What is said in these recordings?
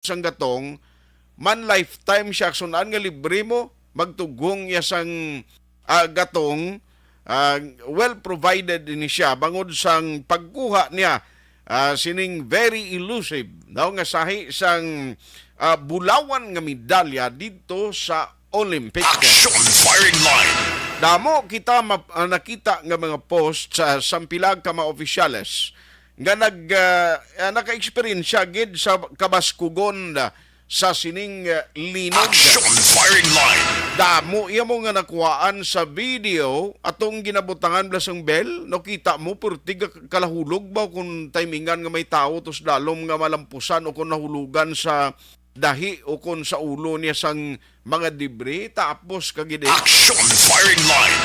sang gatong man lifetime siya sunaan nga libre mo magtugong ya sang gatong well provided ni siya bangod sang pagkuha niya sining very elusive nga sahi sang bulawan nga medalya dito sa Olympic. Action firing line. Damo kita nakita nga mga post sa sampilag ka mga opisyales nga naka-experience gid sa kabaskugon sa sining linog. Action firing line. Damo iya mo nga nakuhaan sa video atong ginabutangan blasang bell no kita mo purtig kalahulog ba kung timingan nga may tao tos dalom nga malampusan o kung nahulugan sa dahi o kung sa ulo niya sang mga debris tapos kagid Action firing line.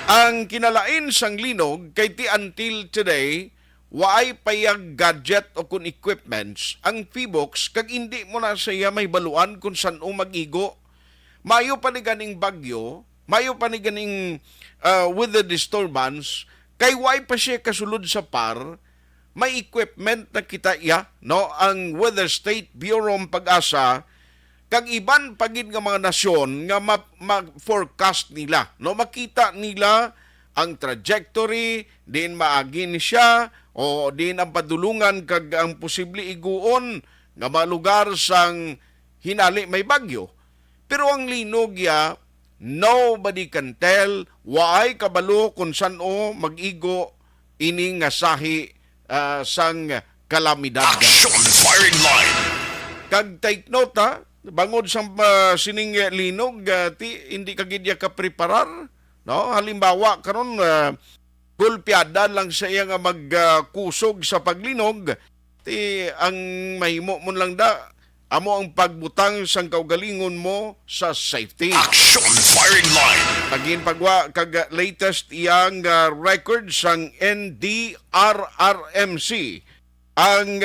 ang kinalain sang linog kay ti until today waay payag gadget o kun equipments ang PHIVOLCS kag hindi mo na siya may baluan kung saan o mag-igo. Mayo pa ni ganing bagyo, mayo pa ni ganing weather disturbance, kay waay pa siya kasulod sa par, may equipment na kita no? Ang Weather State Bureau ng Pag-asa, kag iban pagid nga mga nasyon nga ma-forecast nila, no? Makita nila ang trajectory, din maagin siya, o din ang padulungan kag ang posible iguon nga mga lugar sang hinali may bagyo. Pero ang linog nobody can tell waay kabalo kung saan o mag-igo ini nga sahi sang kalamidad. Action firing line. Kag take note bangod sa sining linog hindi kagidya ka preparar, no? Halimbawa karon gulpiada lang sa iya nga magkusog sa paglinog ang mahimo mo lang amo ang pagbutang sang kaugalingon mo sa safety. Action firing line. Pagin pagwa kag latest iyang record sang NDRRMC ang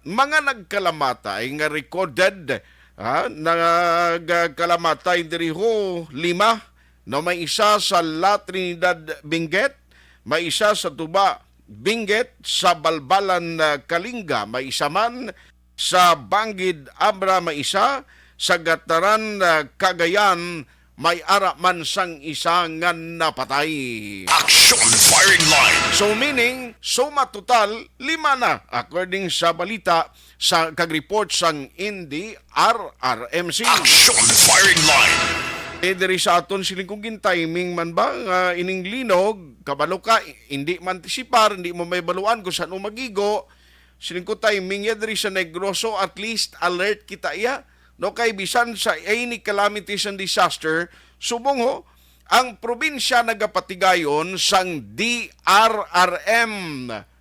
mga nagkalamatay nga recorded nagkalamatay diri ho 5 no may isa sa La Trinidad Benguet, may isa sa Tuba Benguet, sa Balbalan Kalinga may isa man, sa Banggid Abra may isa, sa Gataran Cagayan may ara man sang isa nga napatay. Action firing line. So meaning, suma total 5 na according sa balita sa kag-report sang NDRRMC. Action firing line. Diri sa aton siling kung timing man ba ining linog kabalo ka hindi man tisipar hindi mo may baluan kung saan mo magigo siling ko timing diri sa Negroso at least alert kita no kay bisan sa any calamities and disaster subong ho ang probinsya nagapatigayon sang DRRM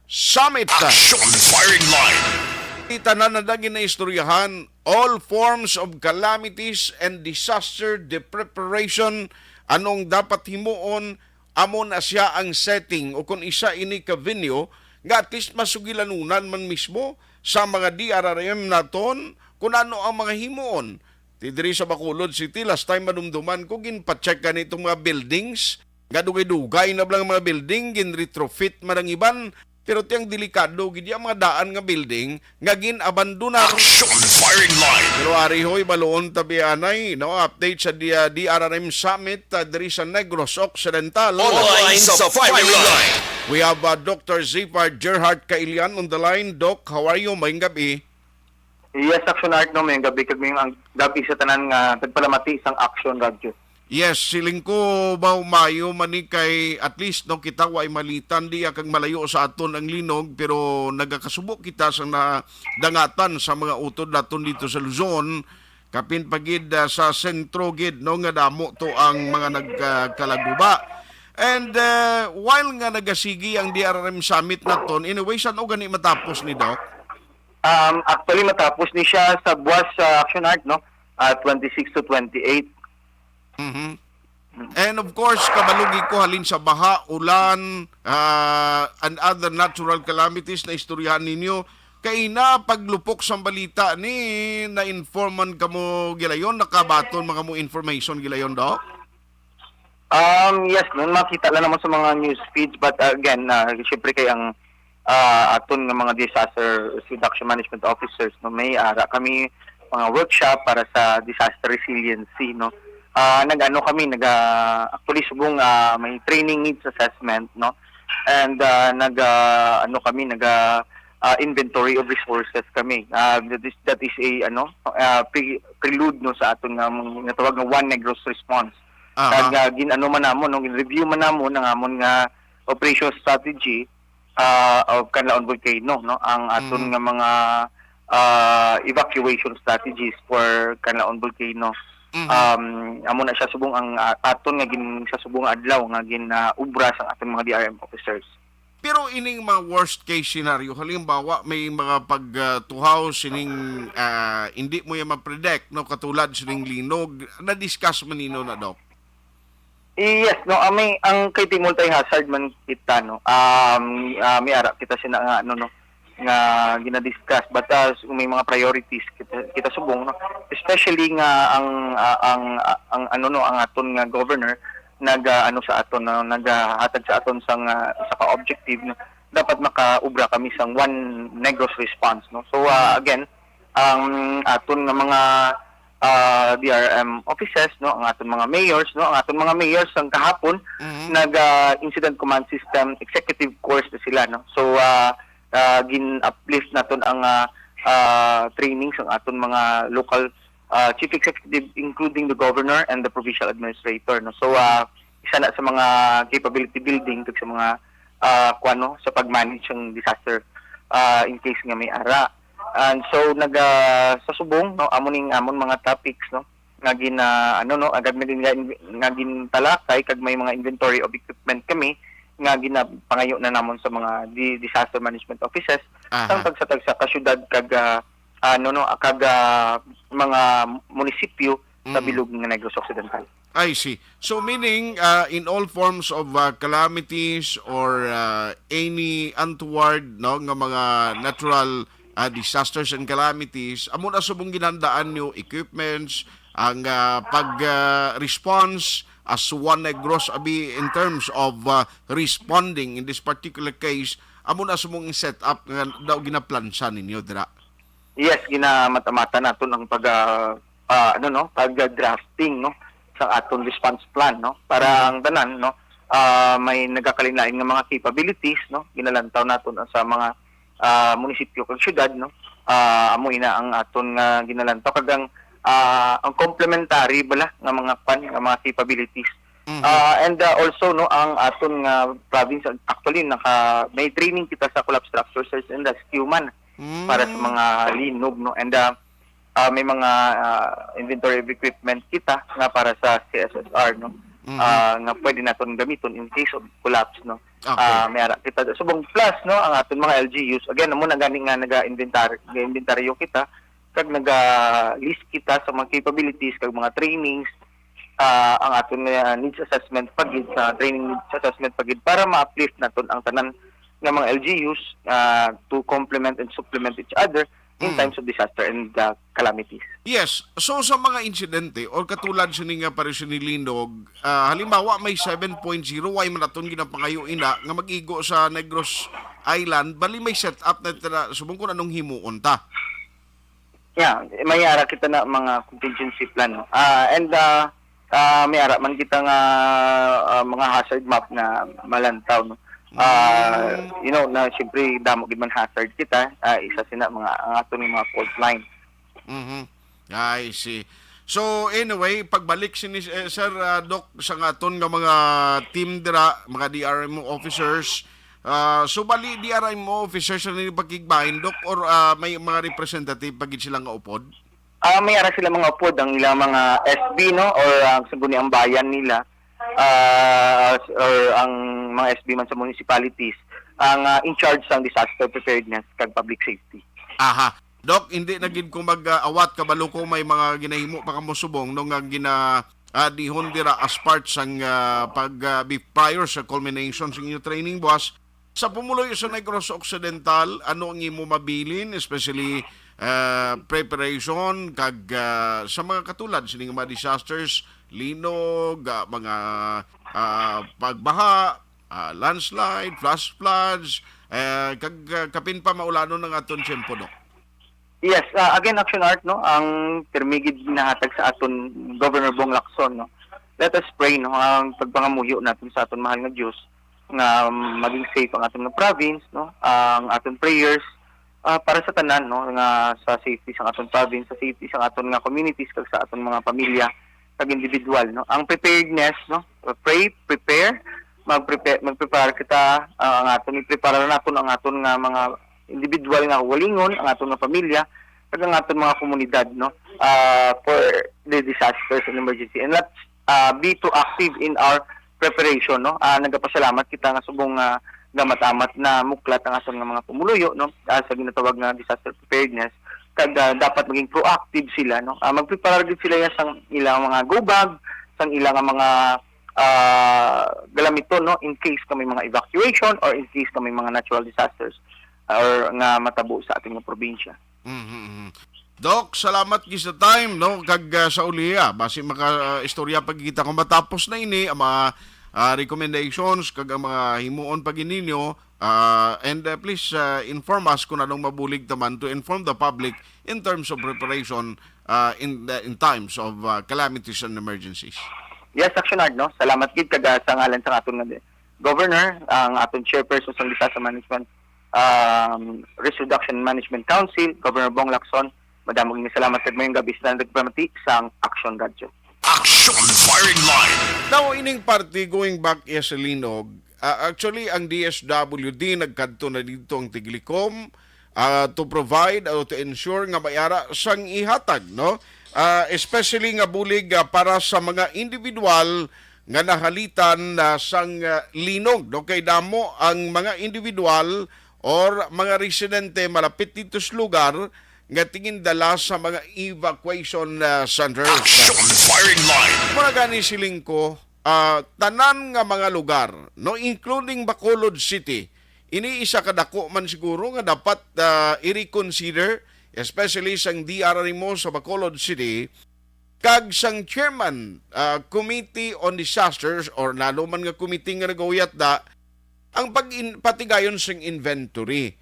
Summit. Action firing line. Tanan na daging na istoryahan all forms of calamities and disaster preparation anong dapat himuon amo na siya ang setting o kung isa ini ka venue nga at least masugilanunan man mismo sa mga DRRM naton kung ano ang mga himuon. Diri sa Bacolod City last time madumduman ko ginpa-check kanitong mga buildings nga dugay-dugay na lang mga building gin retrofit man ang iban. Pero tiyang delikado, gid ang mga daan nga building, nga gin-abandonar. Action firing line. Pero arihoy, baloon tabianay, no? Update sa DRRM Summit, diri sa Negros Occidental. All lines sa firing line. We have Dr. Zephyr Gerhard Kailian on the line. Doc, how are you? Maying gabi. Yes, Action Art no, may gabi kag may ang gabi sa tanan nga nagpalamati isang Action Radio. Yes, siling ko ba mayo mani kay at least no kita way malitan di kag malayo sa aton ang linog pero nagakasubo kita sa dangatan sa mga utod naton dito sa Luzon kapin pagid sa sentro gid no nga damo to ang mga nagkalaguba. And while nga nagasigi ang DRRM Summit naton anyway saan o gani matapos ni Doc? Actually matapos ni siya sa buwas sa Action Art no, 26 to 28. Mm-hmm. And of course, kabalugi ko halin sa baha, ulan, and other natural calamities na istoryahan ninyo. Kay na paglupok sa balita ni na-informan ka mo gilayon, nakabaton mga mo information gilayon, Doc? Yes, nun makita lang naman sa mga news feeds but again, syempre kay ang aton ng mga disaster reduction management officers no may ara kami mga workshop para sa disaster resiliency, no. Nag-ano kami, actually subong may training needs assessment, no. And ano kami, inventory of resources kami. That is a prelude no sa aton nga natawag nga One Negros response. Aha. Kag ginano man namon, no, review man namon ang amon nga operation strategy of Canlaon Volcano, no, ang aton nga mga evacuation strategies for Canlaon Volcano. Amo na siya subong ang aton nga sa subong adlaw nga ubra sang aton mga DRM officers. Pero ining mga worst case scenario, halimbawa may mga pagtuhaw sining hindi mo yung ma-predict, no, katulad sining linog, na-discuss man nino na, Doc? Yes, no, ang kay multi-hazard man kita, no. May ara kita siya nga no, nga gina-discuss, but may mga priorities kita subong, no. Especially nga ang aton nga governor sa aton, naghatag sa aton sa ka-objective, no, dapat makaubra kami sang One Negros response, no. So again, ang aton nga mga DRM offices, no, ang aton mga mayors, no, ang aton mga mayors ang kahapon incident command system executive course na sila, no. So gin-uplift naton ang trainings ang aton mga local chief executive, including the governor and the provincial administrator, no. So isa na sa mga capability building sa mga sa pag-manage ng disaster in case nga may ara. And so sa subong, no, amon mga topics, no, nga agad nga gintalakay kag may mga inventory of equipment kami nga ginapangayo na namon sa mga disaster management offices sang pagsatag sa kasyudad kag mga munisipyo sa bilog ng Negros Occidental. I see. So meaning, in all forms of calamities or any untoward, no, nga mga natural disasters and calamities, amo na subong ginandaan nyo equipments, ang pag-response as One Negros abi in terms of responding in this particular case, amo na subong set up nga daw ginaplansa ninyo dira. Yes, ginamata-mata naton ang pag-drafting, no, sa aton response plan, no, para ang tanan, no, may nagakalinlain nga mga capabilities, no, ginalantaw naton sa mga munisipyo kag syudad, no. Amo ina ang aton nga ginalantaw kag ang complementary bala nga mga mga capabilities. And also, no, ang aton nga province actually may training kita sa collapse structure search and rescue man para sa mga linog, no, and may mga inventory of equipment kita nga para sa CSSR, no, nga pwede naton gamiton in case of collapse, no. Okay. May ara kita subong plus, no, ang aton mga LGUs again amo na gani nga inventaryo kita kag list kita sa mga capabilities kag mga trainings, ang aton needs assessment pagid sa training needs assessment pagid para ma-uplift naton ang tanan nga mga LGUs to complement and supplement each other in times of disaster and calamities. Yes. So sa mga insidente or katulad sa nga parisyon ni Linog, halimbawa may 7.0 way man aton ginapangayo ina nga mag-igo sa Negros Island, bali may set up na subong ko anong himuon ta. Yeah, may ara kita na mga contingency plan, no. And may ara man kita nga mga hazard map na malantaw, no. Na siyempre damo gid man hazard kita, isa sina ang aton mga fault line. I see. So anyway, pagbalik si Sir Doc sa aton nga mga team dira, mga DRMO officers, so bali DRMO officers na pagkigbahin, Doc, or may mga representative pagid sila nga upod? May ara sila mga upod ang ilang mga SB, no, or ang saguni ang bayan nila, or ang mga SB man sa municipalities ang in charge sa disaster preparedness kag public safety. Aha. Doc, hindi na gid ko mag-awat kabalo ko may mga ginahimo pa kamo subong nung nga dihon dira as part sang prior sa culmination sa inyong training, boss. Sa pumuloy sa Negros Occidental, ano ang imo mabilin, especially preparation kag sa mga katulad sining mga disasters, linog, mga pagbaha, landslide, flash floods, kag kapin pa maulano ng aton tiyempo, Doc? Yes, again, Action Art, no, ang permigid ginahatag sa aton Governor Bong Lacson, no. Let us pray, no, ang pagpangamuyo natin sa aton mahal nga Dios nga maging safe ang aton nga province, no, ang aton prayers para sa tanan, no, nga sa safety sa aton province, sa safety sa aton nga communities kag sa aton mga pamilya kag individual, no. Ang preparedness, no, prepare, magprepare kita ang aton i-prepare naton ang aton nga mga individual nga walingon, ang aton nga pamilya, kag ang aton mga komunidad, no, for the disasters and emergency. And let's be proactive in our preparation, no. Nagapasalamat kita nga subong gamatamat na muklat ang aton nga mga pumuluyo, no, sa ginatawag nga disaster preparedness. Kag dapat maging proactive sila, no. Magprepare gid sila sang ilang mga go bag, sang ilang mga galamito, no, in case kami mga evacuation or in case kami mga natural disasters or nga matabo sa ating probinsya. Doc, salamat gid sa time, no, kag sa uliya basi maka istorya pagkita kung matapos na ini ang mga recommendations kag ang mga himuon pag ninyo, and please inform us kung anong mabulig taman to inform the public in terms of preparation in times of calamities and emergencies. Yes, Action Art, no. Salamat gid kag sa ngalan sa aton nga Governor, ang aton chairperson sa Disaster Management Risk Reduction Management Council, Governor Bong Lacson. Madamong salamat kag mayong gabi sa nagpamati sang Action Radio. Action firing line. Now, ining party, going back sa Linog, actually, ang DSWD nagkadto na dito ang Tiglikom to provide or to ensure nga mayara sang ihatag, no? Especially nga bulig para sa mga individual nga nahalitan sang Linog, no? Kay damo ang mga individual or mga residente malapit dito sa lugar nga tingin dala sa mga evacuation centers. Action firing line. Mga gani siling ko, tanan nga mga lugar, no, including Bacolod City, ini isa kadako man siguro nga dapat i-reconsider, especially sang DRRMO sa Bacolod City, kag sang chairman Committee on Disasters or lalo man nga committee nga nagawiyat da ang patigayon sang inventory.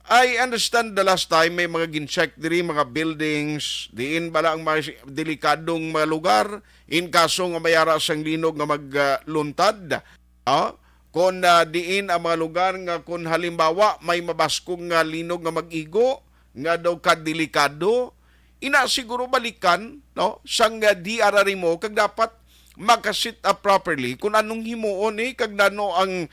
I understand the last time may mga gincheck diri mga buildings, diin bala ang mga delikadong mga lugar in kaso nga mayara sang Linog nga magluntad. Kung diin ang mga lugar nga kung halimbawa may mabaskong nga Linog nga mag-igo, nga daw kadelikado, ina siguro balikan, no, sang DRRMO kag dapat makasit up properly kung anong himuon kag nano ang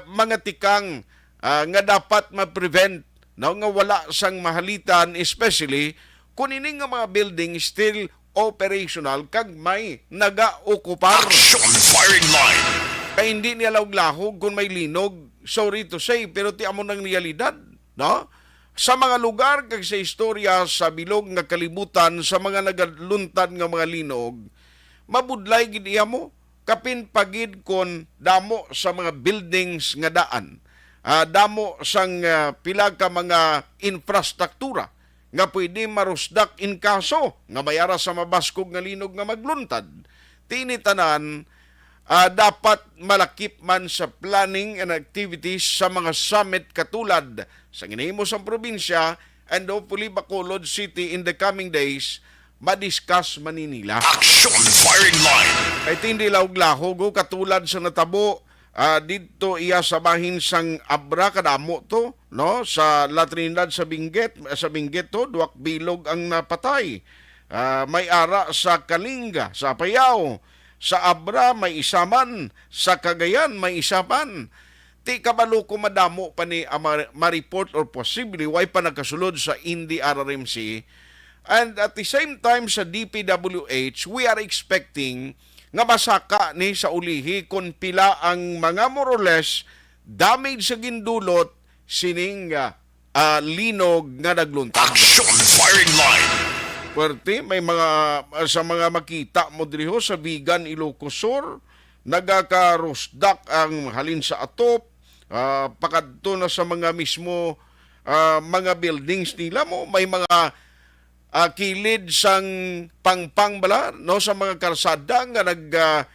mga tikang nga dapat ma-prevent, no, nga wala sang mahalitan, especially kung ini nga mga building still operational kag may naga-okupar. Action firing line. Kaya hindi niya lahog kung may Linog, sorry to say, pero ti amo ng realidad, no? Sa mga lugar kag sa istorya sa bilog nga kalibutan sa mga nagaluntad nga mga Linog, mabudlay gid iya mo kapin pagid kon damo sa mga buildings nga daan, damo sang pila ka mga infrastruktura nga pwede marusdak in kaso nga mayara sa mabaskog nga Linog nga magluntad. Tinitanan dapat malakip man sa planning and activities sa mga summit katulad sa ginahimo sa probinsya and hopefully Bacolod City in the coming days madiscuss Manila. Action firing line. Ay tindi lahog-lahog katulad sa natabo dito iya sa bahin sang Abra kadamo to, no, sa La Trinidad sa Benguet to duwak bilog ang napatay. May ara sa Kalinga, sa Apayao, sa Abra may isaman, sa Cagayan may isaman. Ti kabalo ko madamo pa ni ma-report or possibly why pa nagkasulod sa NDRRMC. And at the same time sa DPWH, we are expecting nga masaka ni sa ulihi kung pila ang mga more or less damage sa gindulot sining Linog nga nagluntad. Action firing line. Puwerte, may mga sa mga makita mo diriho sa Vigan, Ilocos Sur, nagakarusdak ang halin sa atop, pakadto na sa mga mismo mga buildings nila mo, may mga kilid sang pangpang bala, no, sa mga karsada nga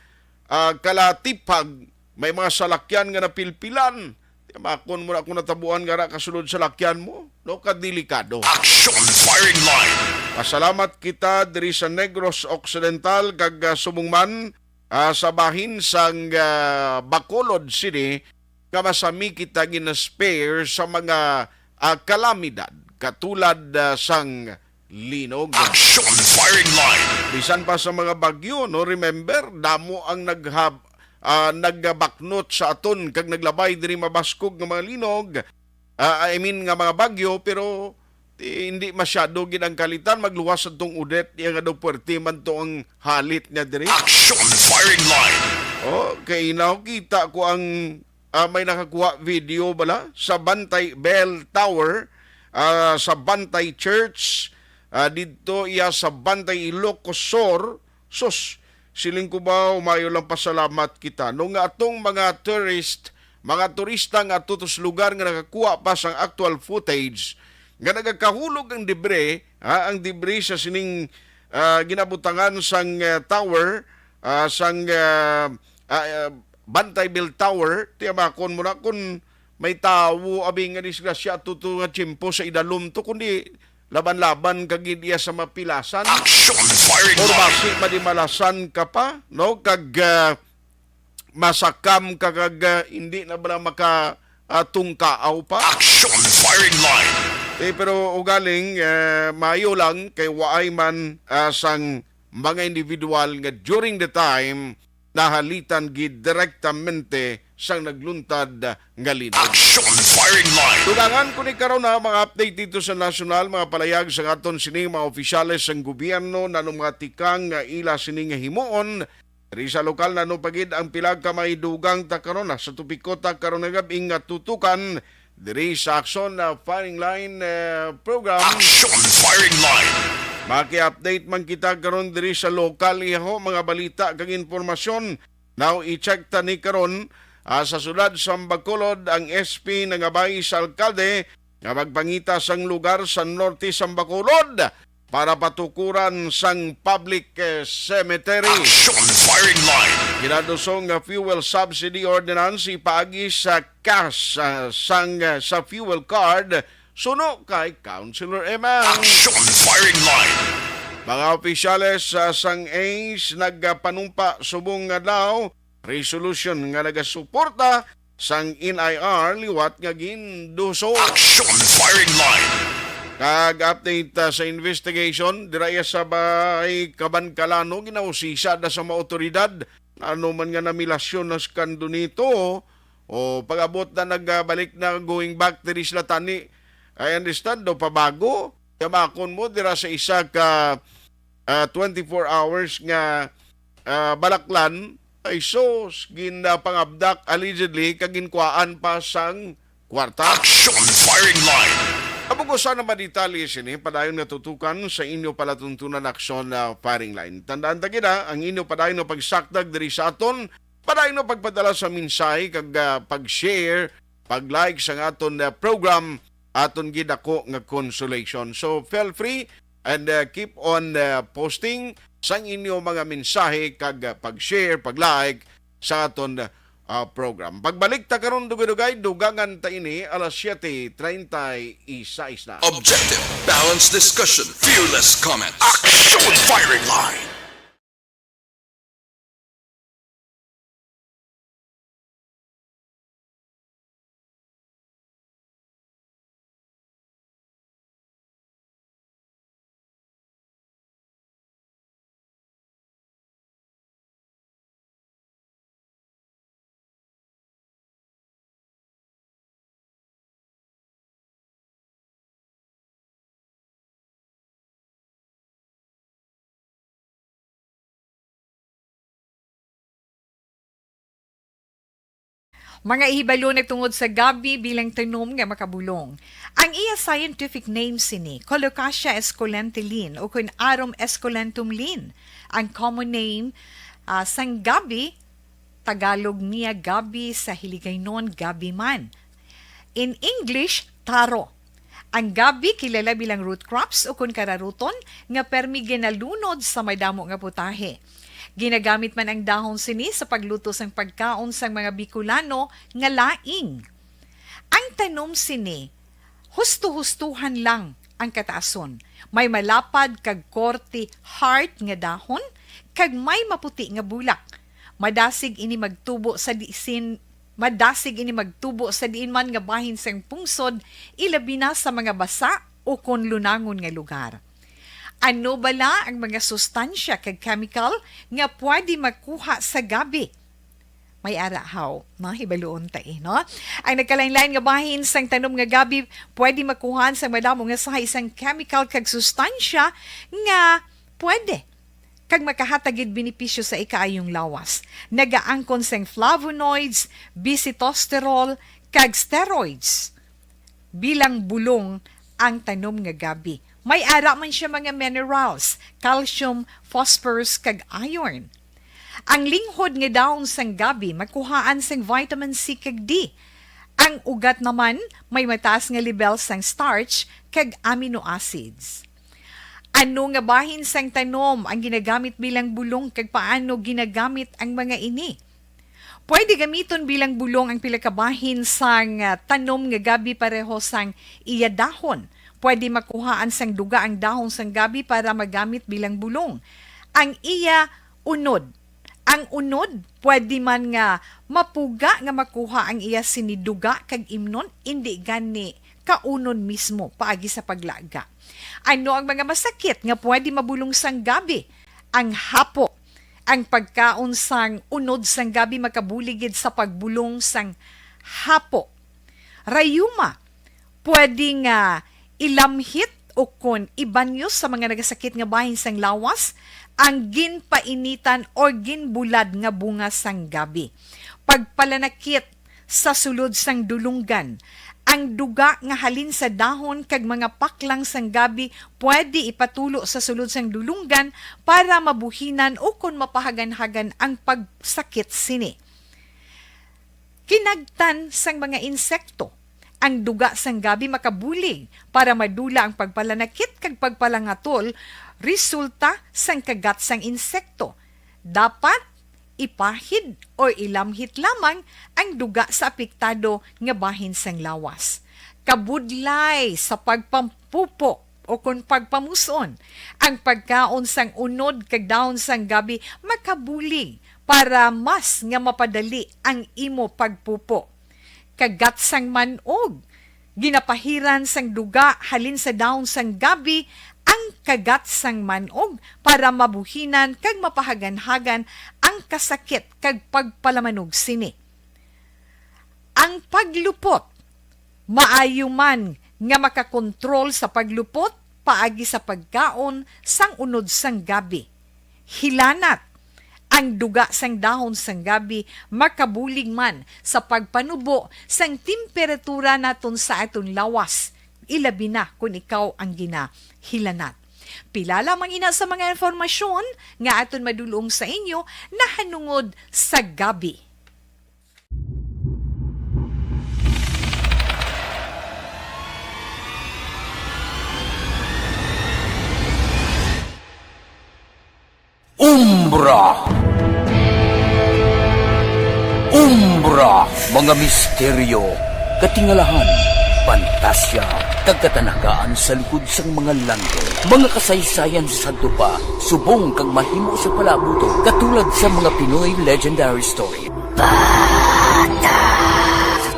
kalatipag, may mga salakyan nga napilpilan, Makon mo na kung natabuan nga kasunod sa lakyan mo. No, kadelikado. Action! Firing line. Pasalamat kita diri sa Negros Occidental kag sumungman sa bahin sang Bacolod City nga masami kita gina-spare sa mga kalamidad katulad sang linog. Action! Firing line. Bisan pa sa mga bagyo, no, remember, damo ang nagbaknot sa aton kag naglabay diri mabaskog nga mga linog. Nga mga bagyo, pero hindi masyado gid ang kalitan, magluwas sa tong udet nga daw puwerte man to ang halit niya diri. Action! Firing line. Okay, now kita ko ang may nakakuha video bala sa Bantay Bell Tower, sa Bantay Church, dito iya sa Bantay Ilocosur. Sus, siling ko ba umayo lang pasalamat kita no nga atong mga turista nga tutos lugar nga nakakuha pa sang actual footage nga nagakahulog ang debre, ang debre sa sining ginabutangan sang tower, sang Bantay Bell Tower. Tiyamakon mo na kung may tawo abing nga disgrasya tuto nga tiyempo sa idalom to, kundi laban-laban kagid iya sa mapilasan. Action! Firing Or line. basi madimalasan ka pa, no? Kag masakam ka kag hindi na ba makatungkaaw pa. Action! Firing line. Pero ugaling, maayo lang kay waay man sang mga individual nga during the time nahalitan gid direktamente sang nagluntad nga linog. Action! Firing line. Tulangan ko ni karon na mga update dito sa nasyonal, mga palayag sa aton sining mga opisyales ng gobyerno na mga tikang nga ila sining nga himuon. Diri sa lokal na pagid ang pilag ka maidugang ta karon sa tupiko ta karon nga gabing nga tutukan diri sa Action Firing Line program. Action! Firing line. Maki-update man kita karon diri sa lokal iho mga balita kag informasyon. Now i-check ta ni karon sa sudad sa Bacolod ang SP nangabay sa alkalde nga magpangita sang lugar sa norte sa Bacolod para patukuran sang public cemetery. Action! Firing line. Ginadusong nga fuel subsidy ordinance ipaagi sa cash sa fuel card suno kay Councilor Emang. Action! Firing line. Mga opisyales sang ACE nagpanumpa subong nga daw resolution nga nagasuporta sang NIR liwat nga ginduso. Action! Firing line. Kag-update sa investigation, diraya sa bay Kabankalano, ginausisa na sa mga otoridad, ano man nga namilasyon na skando nito, o pag-abot na nagbalik na going back to Islatani, I understand, do pabago, yamakon mo, dira sa isa ka 24 hours nga balaklan, ay sos, ginapangabdak allegedly, kaginkwaan pa sang kwarta. Action! Firing line. Abugusan naman detalye sini, padayon natutukan sa inyo palatuntunan aksyon na firing line. Tandaan ta gina, ang inyo padayon na pagsakdag diri sa aton, padayon na pagpadala sa mensahe, kag pag-share, pag-like sa aton program, aton gidako nga consolation. So feel free and keep on posting sang inyo mga mensahe, kag pag-share, pag-like sa aton program. Pagbalik ta karon dugay-dugay, dugangan ta ini alas 7:36 na. Objective. Balanced discussion. Fearless comments. Action! Firing line. Mga ihibalo nagtungod sa gabi bilang tanom nga makabulong. Ang iya scientific name sini, Colocasia esculentilin o kun Arum esculentum lin. Ang common name sang gabi, Tagalog niya gabi, sa Hiligaynon gabi man. In English, taro. Ang gabi kilala bilang root crops o kun kararuton nga permi ginalunod sa may damo nga putahe. Ginagamit man ang dahon sini sa pagluto sang pagkaon sang mga Bicolano nga laing. Ang tanom sini, husto-hustuhan lang ang kataason. May malapad kag korte hard nga dahon, kag may maputi nga bulak. Madasig ini magtubo sa diin man nga bahin sang pungsod, ilabi na sa mga basa o kon lunangon nga lugar. Ano bala ang mga sustansya kag chemical nga pwede makuha sa gabi? May arahaw, hibaluon no? Ang nagkalain-lain nga bahin sang tanom nga gabi, pwede makuhaan sa madamo nga sa isang chemical kag sustansya nga pwede kag makahatagid benepisyo sa ikaayong lawas. Nagaangkon sang flavonoids, bisitosterol, kag steroids. Bilang bulong ang tanom nga gabi. May ara man siya mga minerals, calcium, phosphorus, kag iron. Ang linghod nga dahon sang gabi makuhaan sang vitamin C kag D. Ang ugat naman may mataas nga level sang starch kag amino acids. Ano nga bahin sang tanom ang ginagamit bilang bulong kag paano ginagamit ang mga ini? Pwede gamiton bilang bulong ang pila ka bahin sang tanom nga gabi pareho sang iya dahon. Pwede makuhaan sang duga ang dahon sang gabi para magamit bilang bulong. Ang iya unod. Ang unod, pwede man nga mapuga nga makuha ang iya siniduga kag imnon, hindi gani kaunon mismo paagi sa paglaga. Ano ang mga masakit nga pwede mabulong sang gabi? Ang hapo, ang pagkaon sang unod sang gabi makabuligid sa pagbulong sang hapo. Rayuma, pwede nga ilamhit o kon ibanyos sa mga nagasakit nga bahin sang lawas, ang ginpainitan o ginbulad nga bunga sang gabi. Pagpalanakit sa sulod sang dulunggan, ang duga nga halin sa dahon kag mga paklang sang gabi pwede ipatulo sa sulod sang dulunggan para mabuhinan o kon mapahagan-hagan ang pagsakit sini. Kinagtan sang mga insekto, ang duga sang gabi makabulig para madula ang pagpalanakit kag pagpalangatol resulta sang kagat sang insekto. Dapat ipahid o ilamhit lamang ang duga sa apektado nga bahin sang lawas. Kabudlay sa pagpampupo o kung pagpamuson, ang pagkaon sang unod kag dahon sang gabi makabulig para mas nga mapadali ang imo pagpupo. Kagat sang manog, ginapahiran sang duga halin sa dahon sang gabi ang kagat sang manog para mabuhinan kag mapahagan-hagan ang kasakit kag pagpalamanog sini. Ang paglupot, maayo man nga makakontrol sa paglupot paagi sa pagkaon sang unod sang gabi. Hilanat, ang duga sang dahon sang gabi makabulig man sa pagpanubo sang temperatura naton sa aton lawas. Ilabi na kung ikaw ang ginahilanat. Pila lamang ina sa mga informasyon nga aton madulong sa inyo na hanungod sa gabi. Umbra! Umbra! Mga misteryo, katingalahan, pantasya, kagkatanakaan sa likod sang mga lando. Mga kasaysayan sa dupa, subong kag mahimo sa palabuto, katulad sa mga Pinoy legendary story.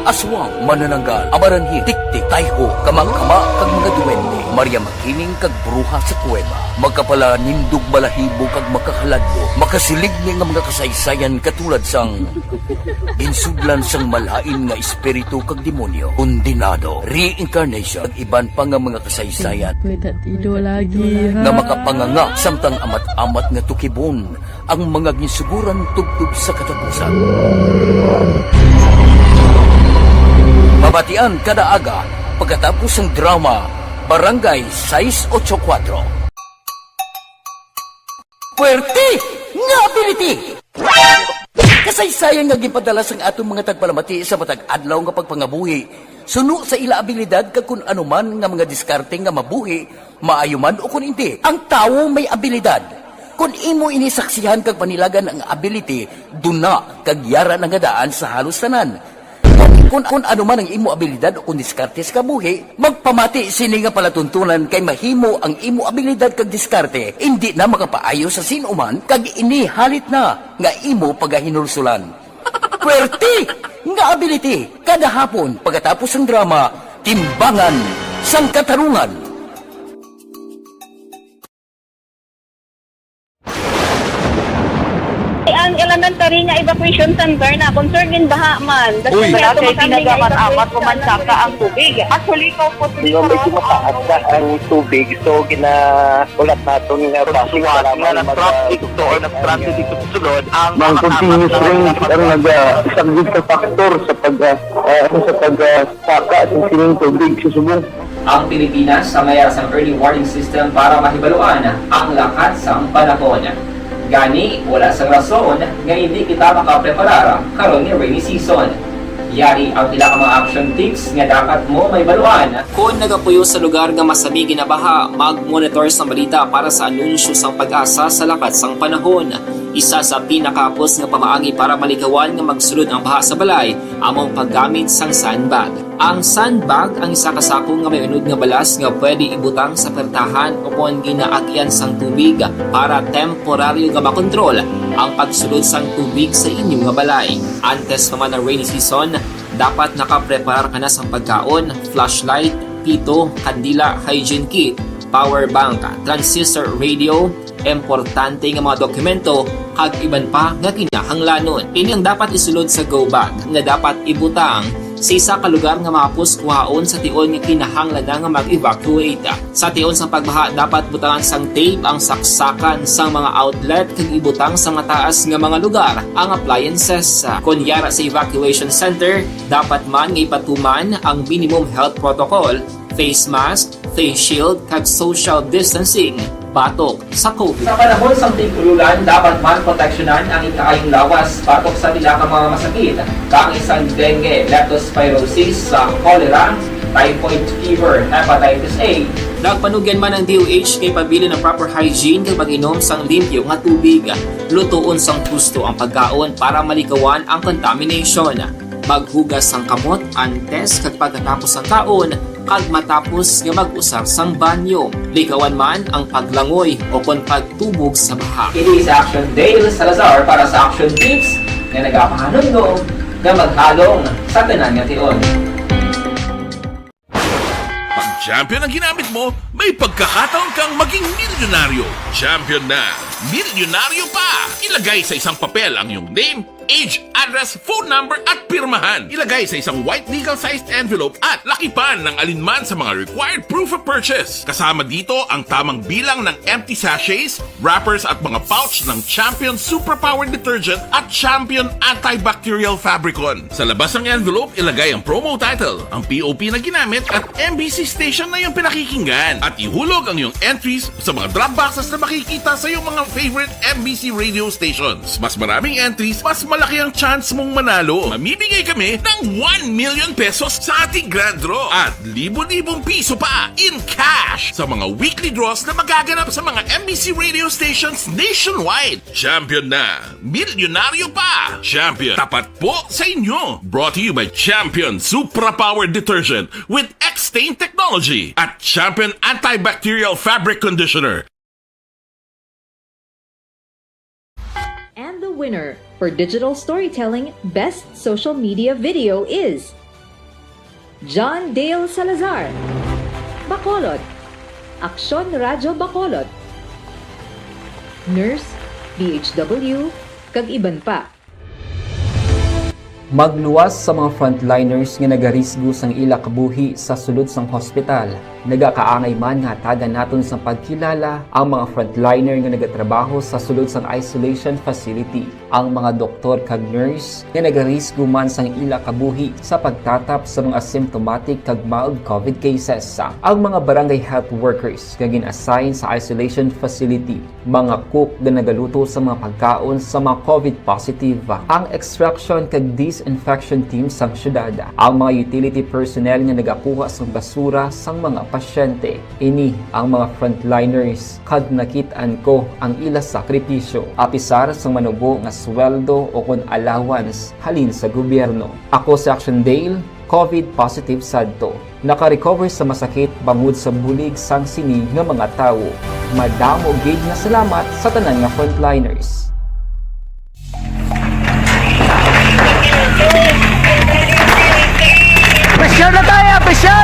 Aswang, manananggal, amaranhit, tiktik, tayho, kamang-kama, kag mga duwende, Maria Makining kag bruha sa kuweba, magkapala nindog balahibo kag makahaladlo, makasilig ni nga mga kasaysayan katulad sang ginsudlan sang malain nga espiritu kag demonyo, kondinado, reincarnation, kag iban pa nga mga kasaysayan nga makapanganga samtang amat-amat nga tukibon ang mga ginsuguran tugtog sa katapusan. Mabatian kada aga pagkatapos ng drama Barangay 684. Puwerte nga ability! Kasaysayan nga gipadala sang atong mga tagpalamati sa matag adlaw nga pagpangabuhi. Suno sa ila abilidad kag kun anuman nga mga diskarte nga mabuhi, maayo man o kun hindi. Ang tawo may abilidad. Kung imo inisaksihan kag panilagan ang ability, duna kag yara nga daan sa halos tanan. Kung ano man ang imo abilidad o kung diskarte sa kabuhi, magpamati sini nga palatuntunan kay mahimo ang imo abilidad kag diskarte, hindi na makapaayo sa sinuman kag ini halit na nga imo pagahinulsulan. Pwerte nga ability kada hapon pagkatapos ng drama, Timbangan sang Katarungan. Ang elementary nga evacuation center na concern din baha man. Uy. Kaya Kasi tumakami nga ginagaman amat evacuation kumansaka ang tubig. Actually, ko po Di ba medyo mataas na ang tubig, so ginaulat natin nga traffic para traffic to or traffic dito sa sulod. Ang continuous rain ang nag-isang sa factor sa pagsaka at sining tubig sa subong. Ang Pilipinas sa mayroon sa early warning system para mahibaluan ang lakat sa panahon. Gani, wala sa rason nga hindi kita makapreparar karon ni rainy season. Yari ang pila ka mga action tips nga dapat mo may baluan. Kung nagapuyo sa lugar nga masabi ginabaha, mag-monitor sa balita para sa anunsyo sang pag-asa sa lakat sang panahon. Isa sa pinakapos nga pamaagi para malikawan nga magsulod ang baha sa balay, among paggamit sang sandbag. Ang sandbag ang isa kasako nga may unod nga balas nga pwede ibutang sa pertahan upon ginaagyan sang tubig para temporaryo nga makontrol ang pagsulod sang tubig sa inyong nga balay. Antes naman ng rainy season, dapat nakapreparar ka na sang pagkaon, flashlight, pito, kandila, hygiene kit, power bank, transistor radio, importante nga mga dokumento kag iban pa nga kinahanglanon. Ini ang dapat isulod sa go bag nga dapat ibutang sa isa ka lugar nga mapus kuhaon sa tion nga kinahanglan nga mag-evacuate. Sa tion sa pagbaha dapat butangan sang tape ang saksakan sang mga outlet kag ibutang sa mataas nga mga lugar ang appliances. Kunyara sa evacuation center, dapat man nga ipatuman ang minimum health protocol, face mask, face shield kag social distancing batok sa COVID. Sa panahon sa tigululan, dapat man proteksyonan ang ikaayong lawas batok sa pila ka mga masakit, kang isang dengue, leptospirosis, cholera, typhoid fever, hepatitis A. Nagpanugyan man ang DOH kay pabili ng proper hygiene kay pag-inom sang limpyo nga tubig. Lutuon sang husto ang pagkaon para malikawan ang contamination. Maghugas sang kamot antes kag pagkatapos sang kaon kag matapos nga mag-usar sang banyo. Likawan man ang paglangoy o kon pagtubog sa baha. It is Action Dale Salazar para sa Action Tips nga nagapahanong nga maghalong sa tanan nga tion. Pag champion ang ginamit mo, may pagkakataon kang maging milyonaryo. Champion na! Milyonaryo pa! Ilagay sa isang papel ang iyong name, age, address, phone number at pirmahan. Ilagay sa isang white legal-sized envelope at lakipan ng alinman sa mga required proof of purchase. Kasama dito ang tamang bilang ng empty sachets, wrappers at mga pouch ng Champion Superpower Detergent at Champion Antibacterial Fabricon. Sa labas ng envelope, ilagay ang promo title, ang POP na ginamit at MBC station na iyong pinakikinggan. At ihulog ang iyong entries sa mga drop boxes na makikita sa iyong mga favorite MBC radio stations. Mas maraming entries, mas malaki ang chance mong manalo. Mamimigay kami ng 1 million pesos sa ating grand draw at libo-libong piso pa in cash sa mga weekly draws na magaganap sa mga MBC radio stations nationwide. Champion na! Milyonaryo pa! Champion, tapat po sa inyo! Brought to you by Champion Supra Power Detergent with X-Stain Technology at Champion Antibacterial Fabric Conditioner. And the winner for Digital Storytelling Best Social Media Video is John Dale Salazar, Bacolod, Aksyon Radyo Bacolod, Nurse, BHW, kag iban pa. Magluwas sa mga frontliners nga nagarisgo sang ila kabuhi sa sulod sang hospital. Nagakaangay man nga tagan naton sa pagkilala ang mga frontliner nga nagatrabaho sa sulod sang isolation facility. Ang mga doktor kag nurse nga nagarisgo man sang ila kabuhi sa pagtatap sa mga symptomatic kag mild COVID cases. Ang mga barangay health workers nga gin-assign sa isolation facility, mga cook nga nagaluto sa mga pagkaon sa mga COVID positive. Ang extraction kag disinfection team sang syudad, ang mga utility personnel nga nagakuha sang basura sang mga pasyente. Ini ang mga frontliners kag nakitaan ko ang ila sakripisyo apisar sa manubo nga sweldo o kun allowance halin sa gobyerno. Ako si Action Dale, COVID positive sadto. Naka-recover sa masakit bangod sa bulig sang sini nga mga tawo. Madamo gid nga salamat sa tanan nga frontliners. Pressure na tayo! Pressure!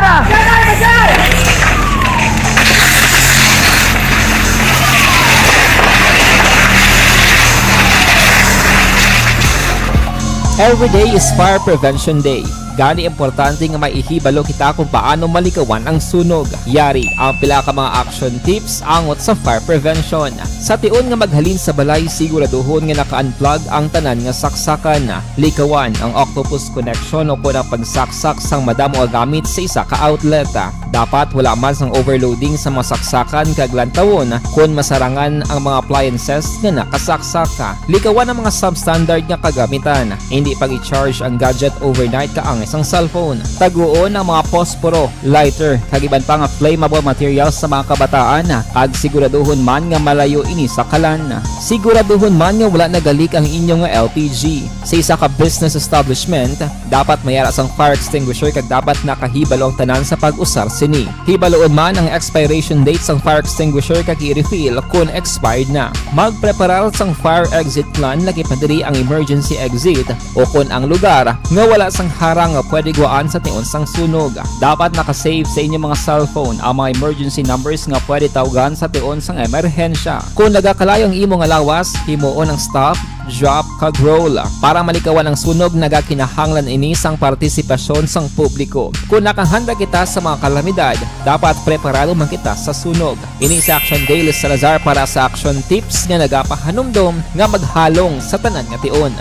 Every day is Fire Prevention Day. Gani importante nga maihibalo kita kung paano malikawan ang sunog. Yari ang pila ka mga action tips angot sa fire prevention. Sa tion nga maghalin sa balay, siguraduhon nga naka-unplug ang tanan nga saksakan. Likawan ang octopus connection o kung ang pagsaksak sang madamo nga gamit sa isa ka outlet. Dapat wala man sang overloading sa mga saksakan kag lantawon kung masarangan ang mga appliances nga nakasaksaka. Likawan ang mga substandard nga kagamitan. Hindi pag i-charge ang gadget overnight kaang isang cellphone. Taguon ang mga posporo, lighter, kag iban pa nga flammable materials sa mga kabataan. Kag siguraduhon man nga malayo ini sa kalan. Siguraduhon man nga wala nagalik ang inyong LPG. Sa isa ka business establishment, dapat mayara sang fire extinguisher kag dapat nakahibalo ang tanan sa pag-usar sini. Hibaloon man ang expiration date sang fire extinguisher kag i-refill kung expired na. Magpreparar sang fire exit plan lagi pa diri ang emergency exit o kung ang lugar nga wala sang harang nga pwede guwaan sa tion sang sunog. Dapat nakasave sa inyong mga cellphone ang mga emergency numbers nga pwede tawagan sa tion sang emerhensya. Kung nagakalayo ang imong lawas, himuon ang stop, drop, kag roll. Para malikawan ang sunog, nagakinahanglan ini sang partisipasyon sang publiko. Kung nakahanda kita sa mga kalamidad, dapat preparado man kita sa sunog. Ini sa Action Daily Salazar para sa action tips nga nagapahanumdom nga maghalong sa tanan nga tion.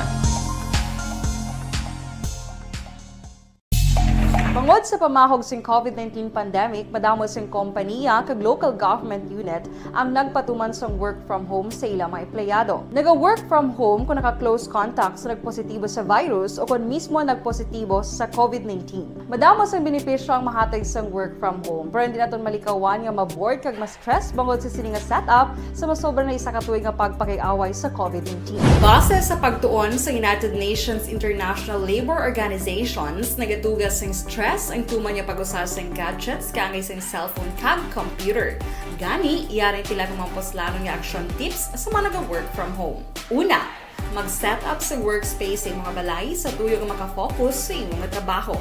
Bangod sa pamahog sing COVID-19 pandemic, madamo sing kompanya kag local government unit ang nagpatuman sang work from home sa ilang mga empleyado. Naga-work from home kung naka-close contact sa nagpositibo sa virus o kung mismo nagpositibo sa COVID-19. Madamo sang benepisyo ang mahatag sang work from home, pero hindi naton malikawan nga ma-bored kag ma-stress bangod sa sini nga setup sa masobra na isa ka tuig nga pagpakiaway sa COVID-19. Base sa pagtuon sa United Nations International Labour Organizations, nagatugas sang stress ang tuman niya pag-usar sa gadgets kaangay sa cellphone kag computer. Gani, iyari tila kung mga poslanong nga action tips sa mga nag-work from home. Una, mag-set up sa workspace sa mga balay sa tuyo nga makafocus sa imong trabaho.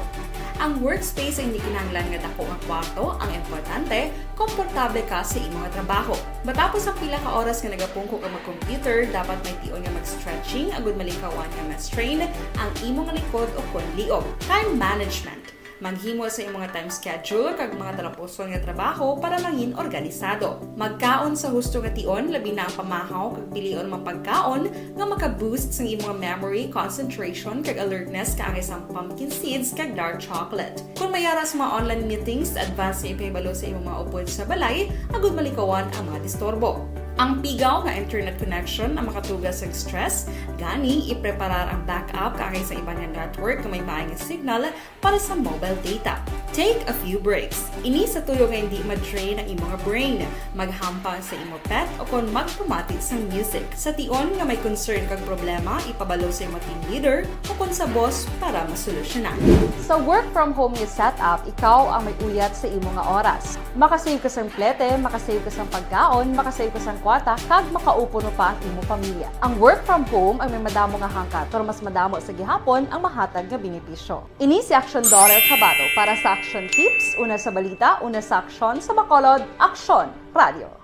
Ang workspace ay hindi kinahanglan nga dako nga kwarto, ang importante, komportable ka sa imong trabaho. Matapos ang pila ka oras nga nagapungko ka mag-computer, dapat may tion nga mag-stretching agud malikawan nga ma-strain ang imong likod o kon liog. Time management. Maghimo sa imong time schedule kag mga talapuson nga trabaho para mangin organisado. Magkaon sa husto nga tion, labi na ang pamahaw kag pilion mga pagkaon nga maka-boost sa imong memory, concentration kag alertness kaangay sa pumpkin seeds kag dark chocolate. Kung mayara sa mga online meetings, advance na ipahibalo sa imong mga upod sa balay, agud malikawan ang mga disturbo. Ang pigaw nga internet connection ang makatugas sa stress, gani ipreparar ang backup kaangay sa ibang network na may maayong signal para sa mobile data. Take a few breaks. Ini sa tuyo nga hindi ma-drain ang imong brain, maghampa sa imong pet o kung magpamatit sa music. Sa tion nga may concern kag problema, ipabalo sa imong team leader o kung sa boss para masolusyonan. Sa work from home nga setup, ikaw ang may uyat sa imong nga oras. Makasave ka sa plete, makasave ka sa pagkaon, makasave ka sa kwata, kag makaupo no pa ang imong pamilya. Ang work from home ay may madamo nga hangkat, pero mas madamo sa gihapon ang mahatag nga benepisyo. Ini si Action Dorel Cabato para sa Action Tips, una sa balita, una sa aksyon, sa Bacolod, Aksyon Radio.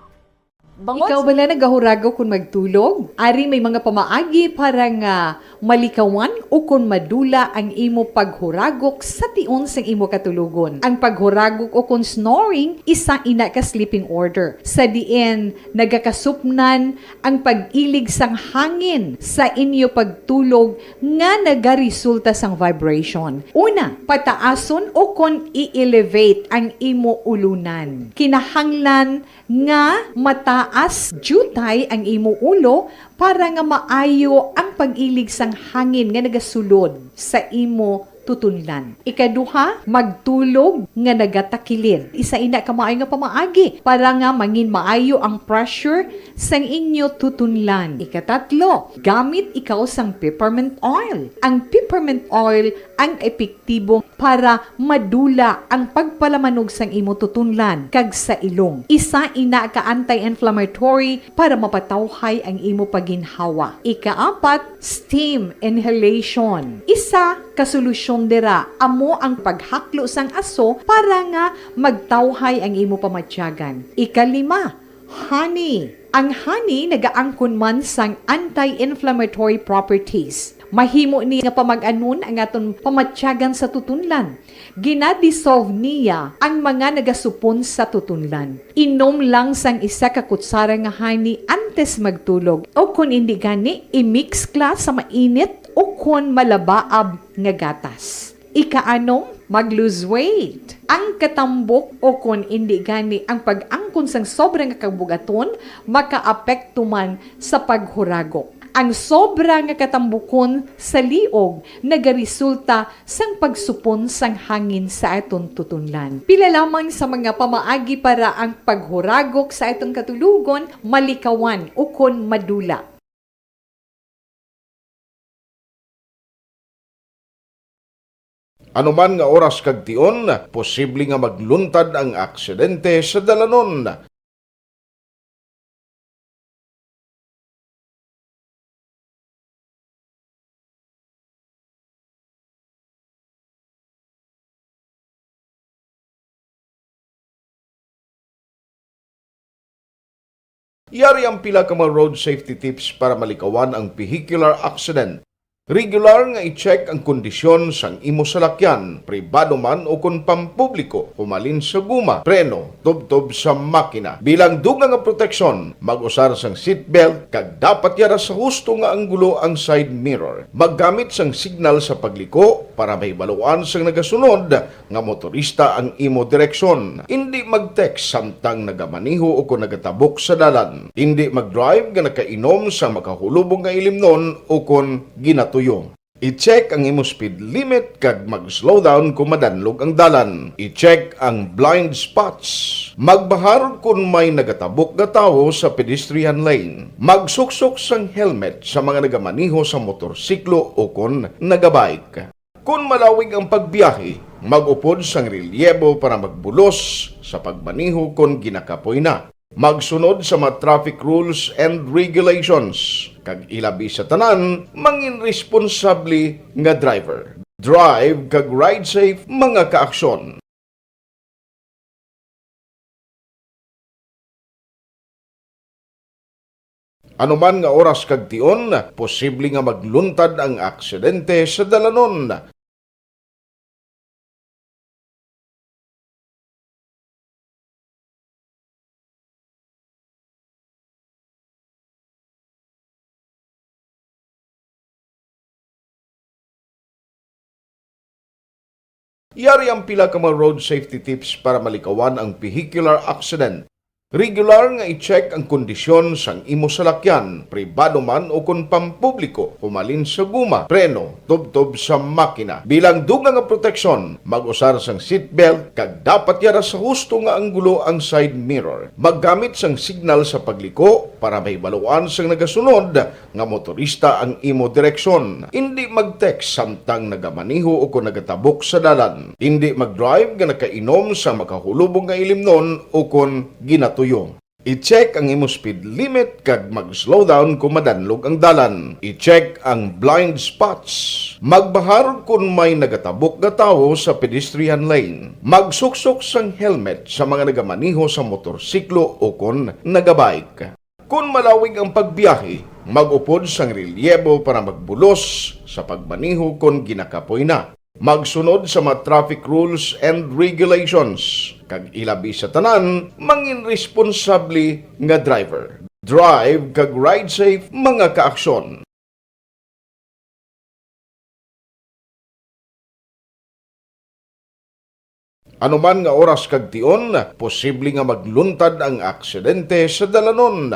Ikaw bala nagahurago kung magtulog? Ari may mga pamaagi para nga malikawan o kung madula ang imo paghuragok sa tion sang imo katulugon. Ang paghuragok o kung snoring, isa ina ka sleeping order. Sa diin, nagakasupnan ang pag-ilig sang hangin sa inyo pagtulog nga nagaresulta sang vibration. Una, pataason o kung i-elevate ang imo ulunan. Kinahanglan nga mataas jutay ang imo ulo para nga maayo ang pag-ilig sang hangin nga nagasulod sa imo tutunlan. Ikaduha, magtulog nga nagatakilid. Isa ina ka maayo nga pamaagi para nga mangin maayo ang pressure sang inyo tutunlan. Ikatatlo, gamit ikaw sang peppermint oil. Ang peppermint oil ang epektibo para madula ang pagpalamanog sang imo tutunlan kag sa ilong. Isa ina ka anti-inflammatory para mapatawhay ang imo paginhawa. Ikaapat, steam inhalation. Isa ka solusyon dira amo ang paghaklo sang aso para nga magtawhay ang imo pamatyagan. Ikalima, honey. Ang honey nagaangkon man sang anti-inflammatory properties. Mahimo ni nga pamag-anon ang aton pamatyagan sa tutunlan. Ginadissolve niya ang mga nagasupon sa tutunlan. Inom lang sang isa ka kutsara nga honey antes magtulog. O kung hindi gani, i-mix class sa mainit o kung malabaab nga gatas. Ikaanom, mag-lose weight. Ang katambok o kung hindi gani ang pag-angkon sang sobrang kabugaton, makaapekto man sa paghuragok. Ang sobra nga katambukon sa liog nagaresulta sang pagsupon sang hangin sa aton tutunlan. Pila lamang sa mga pamaagi para ang paghuragok sa aton katulugon malikawan o kon madula. Anuman nga oras kag tion, posible nga magluntad ang aksidente sa dalanon. Yari ang pila ka mga road safety tips para malikawan ang vehicular accident. Regular nga i-check ang kondisyon sang imo salakyan, pribado man o kung pampubliko, humalin sa guma, preno, tubtob sa makina. Bilang dugang nga proteksyon, mag-usar sang seatbelt, kag dapat yara sa husto nga anggulo ang side mirror. Maggamit sang signal sa pagliko para mahibaluan sang nagasunod nga motorista ang imo direksyon. Hindi mag-text samtang nagamaniho o kung nagatabok sa dalan. Hindi mag-drive nga nakainom sa makahulubong nga ilimnon o kung ginatuyo. I-check ang imo speed limit kag mag-slow down kung madanlog ang dalan. I-check ang blind spots. Magbahar kung may nagatabok nga tawo sa pedestrian lane. Magsuksok sang helmet sa mga nagamaniho sa motorsiklo o kung nagabike. Kung malawig ang pagbiyahe, mag-upod sang relyebo para magbulos sa pagmaniho kung ginakapoy na. Magsunod sa mga traffic rules and regulations. Kag ilabi sa tanan, mangin responsable nga driver. Drive kag ride safe mga kaaksyon. Anuman nga oras kag tion, posible nga magluntad ang aksidente sa dalanon. Yari ang pila ka mga road safety tips para malikawan ang vehicular accident. Regular nga i-check ang kondisyon sang imo salakyan, pribado man o kung pampubliko, humalin sa guma, preno, tubtob sa makina. Bilang dugang nga proteksyon, mag-usar sang seatbelt, kag dapat yara sa husto nga anggulo ang side mirror. Maggamit sang signal sa pagliko para mahibaluan sang nagasunod nga motorista ang imo direksyon. Hindi mag-text samtang nagamaniho o kung nagatabok sa dalan. Hindi mag-drive nga nakainom sa makahulubong nga ilimnon o kung ginatuyo. I-check ang imo speed limit kag mag-slow down kung madanlog ang dalan. I-check ang blind spots. Magbahar kung may nagatabok nga tawo sa pedestrian lane. Magsuksok sang helmet sa mga nagamaniho sa motorsiklo o kung nagabike. Kung malawig ang pagbiyahe, mag-upod sang relyebo para magbulos sa pagmaniho kung ginakapoy na. Magsunod sa mga traffic rules and regulations. Kag ilabi sa tanan, mangin responsable nga driver. Drive kag ride safe mga kaaksyon. Anuman nga oras kag tion, posible nga magluntad ang aksidente sa dalanon.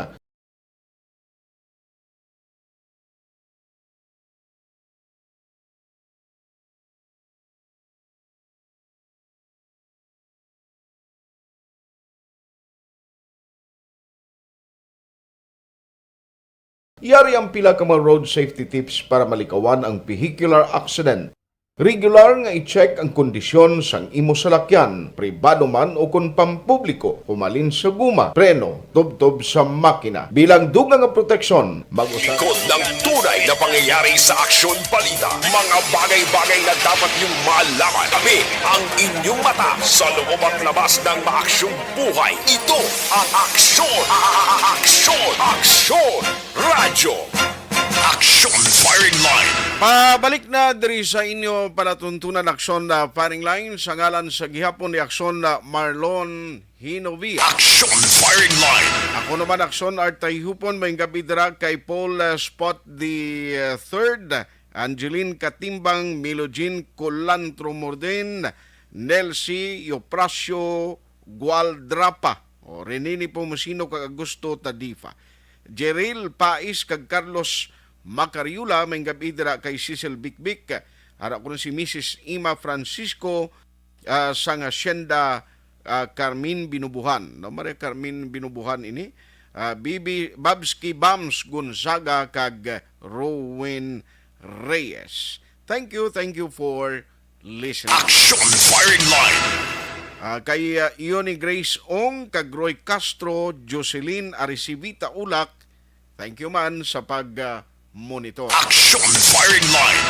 Yari ang pila ka mga road safety tips para malikawan ang vehicular accident. Regular nga i-check ang kondisyon sang imo salakyan, pribado man o kung pampubliko, humalin sa guma, preno, tubtob sa makina. Bilang dugang nga proteksyon, mag-usap Ikot ng tunay na pangyayari sa aksyon balita. Mga bagay-bagay na dapat niyong malaman. Kami ang inyong mata sa loob at labas ng maaksyong buhay. Ito ang Aksyon! Aksyon! Radyo! Aksyon Firing Line! Pabalik na diri sa inyo panatuntunan aksyon na firing line sa ngalan sa gihapon ni aksyon na Marlon Hinovia. Aksyon Firing Line! Ako naman aksyon Artay Hupon, may gabi dira kay Paul Spot the Third, Angeline Katimbang, Milogin Colantro Morden, Nelsie Yoprasio Gualdrapa, o Renini Pumusino kag Augusto Tadifa, Jeril Pais kag Carlos Macariula, may gabi dira kay Cecil Bikbik, harap ko na si Mrs. Ima Francisco sang Hacienda Carmen Binubuhan. No, Maria Carmen Binubuhan ini. Bibi Babski Bams Gonzaga kag Rowan Reyes. Thank you for listening. Aksyon Firing Line! Kay Ioni Grace Ong, kag Roy Castro, Jocelyn Arisivita Ulak, thank you man sa pag-monitor. Aksyon Firing Line!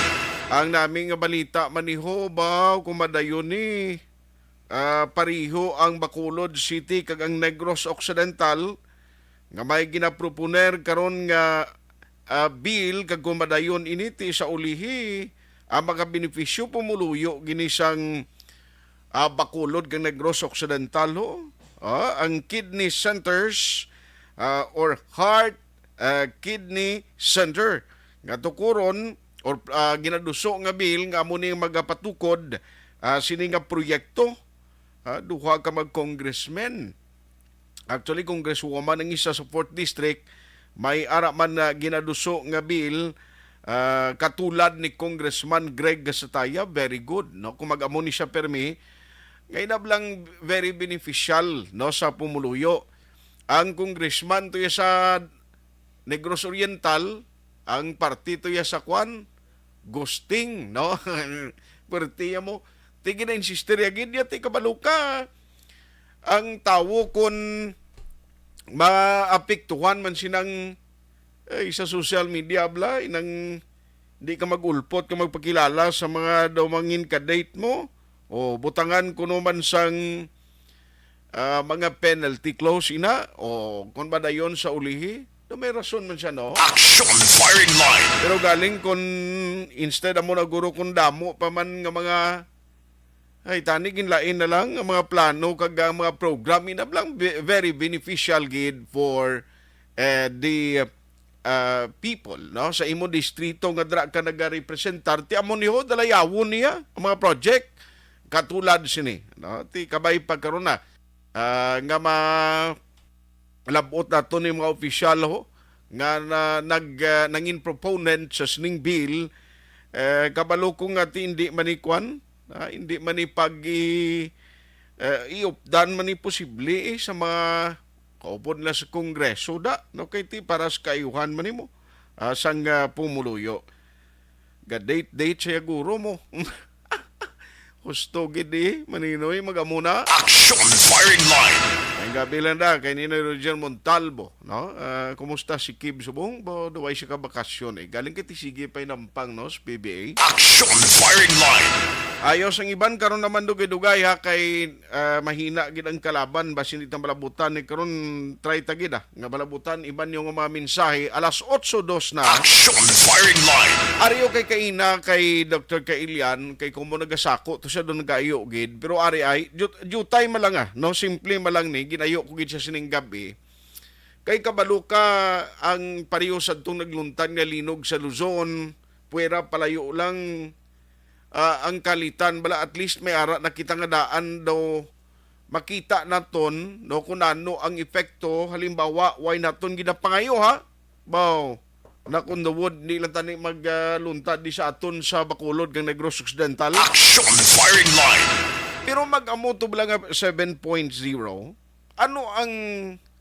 Ang naming balita maniho ba kumadayon ni pariho ang Bacolod City kag ang Negros Occidental nga may ginaproponer karon nga bill kag kumadayon initi sa ulihi ang mga benepisyo pumuluyo ginisang Bacolod kag Negros Occidental ho. Ang kidney centers or heart kidney center nga tukuron or ginaduso nga bill nga amo ni magapatukod sini nga proyekto. Duha ka mag-congressman. Actually, congresswoman ang isa sa 4th District, may ara man na ginaduso nga bill katulad ni Congressman Greg Gasataya, very good. No? Kung mag-amo ni siya permi, ngayon na lang very beneficial no, sa pumuluyo. Ang congressman to sa Negros Oriental, ang partido ya sa Kwan, Gusting, no? Partiya mo, tigin na insister yagin ya, ti kabaluka. Ang tawo kun maapektuhan man sinang sa social media bla, inang di ka magulpot ka magpakilala sa mga dumangin ka-date mo, o butangan kuno man sang mga penalty clause ina, o kung ba dayon sa ulihi, may rason man siya, no? Aksyon Firing Line! Pero galing kung instead mo na guro kung damo pa man nga mga ay tanigin lain na lang ang mga plano kag ang mga program ina lang very beneficial gid for the people, no? Sa imo distrito nga dra ka nagarepresentar ti amo niho dalayawon niya ang mga project katulad sini, no? Ti kabay pagkaron na nga labot na to ni mga opisyal ho nga nangin proponent sa sining bill kabalo ko nga ti hindi manikwan hindi man ipag iupdan man posible sa mga kaupod na sa kongreso da no kay ti para sa kayuhan man mo sang pumuluyo ga date siya guro mo. Gusto gidi, maninoy, magamuna. Aksyon Firing Line! Ang gabi lang da, kay Ninoy Roger Montalvo, no? Kumusta si Kib Subong? Duway siya ka bakasyon, eh. Galing kiti sige pa'y nampang, no? Sa PBA. Aksyon Firing Line! Ayos ang iban, karon naman dugay-dugay, ha? Kay mahina gid ang kalaban, basin itang balabutan, ni karon try tagid, ha? Nga balabutan, iban yung mga mensahe, alas 8:02 na. Aksyon Firing Line! Ariyo kay kaina, kay Dr. Kailian, kay kumo nagasako, to siya doon nagayo gid, pero ari ay, jutay malang no? Simple malang ni, ginayo ko gid siya sining gabi. Kay kabalo ka ang pariyo sa itong nagluntan nga linog sa Luzon, puwera palayo lang ang kalitan, bala at least may ara nakita nga daan daw makita naton no kung ano ang epekto, halimbawa why naton ginapangayo ha baw na kung the wood nilang tani magluntad di sa aton sa Bacolod kang Negros Occidental. Action Firing Line! Pero mag-amo to lang 7.0, ano ang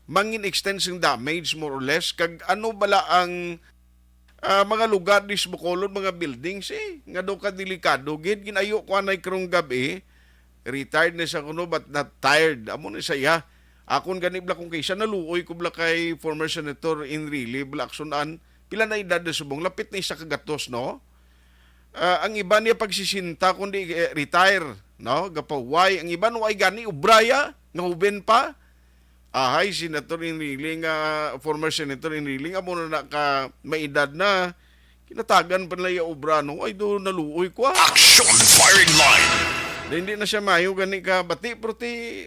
mangin extensive damage more or less kag ano bala ang mga lugar dis Bacolod, mga buildings nga do ka delikado gid ginayo ko anay karong gabi retired na siya kuno but not tired amo na saya akon gani bla kung kaysa naluoy ko bla kay former Senator Enrile bla aksunan pila na edad na subong lapit na isa kagatos no ang iba niya pagsisinta kundi retire no gapaway ang iba no ay gani ubraya nga uben pa ahay, Senator Enrile nga, former Senator Enrile nga muna na ka may edad na, kinatagan pa nila yung obra, no? Ay, do naluoy ko Action Firing Line! Na hindi na siya mayo, gani ka, bati, proti,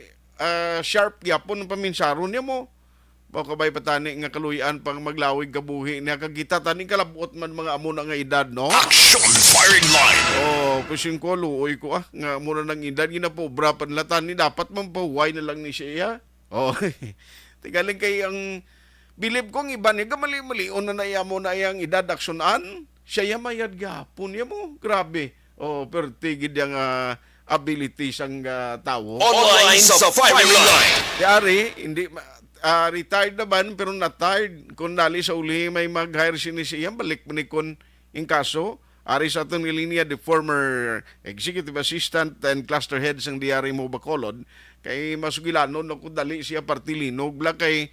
sharp yapon ng paminsaron niya mo. Baka kabay patani nga kaluyan pang maglawig kabuhi niya, kagita tani kalabot man mga amo na nga edad, no? Action Firing Line! Pusin ko, luoy ko, nga muna ng edad, ginapobra pa nila, tani, dapat mampahuway na lang ni siya, tigaling kay ang bilib kong iba niya gamali-mali na naya mo na yang edad aksyonan siya yamayad gapon niya mo grabe pero tigid yung ability sang tao Online sa Firing Line! Yari hindi retired naman pero not tired kung dali sa uli may mag-hire siya balik manikon in kaso ari sa atong linya the former executive assistant and cluster head sang Diary mo Bacolod kay masugilano no kung dali siya partilinog bla kay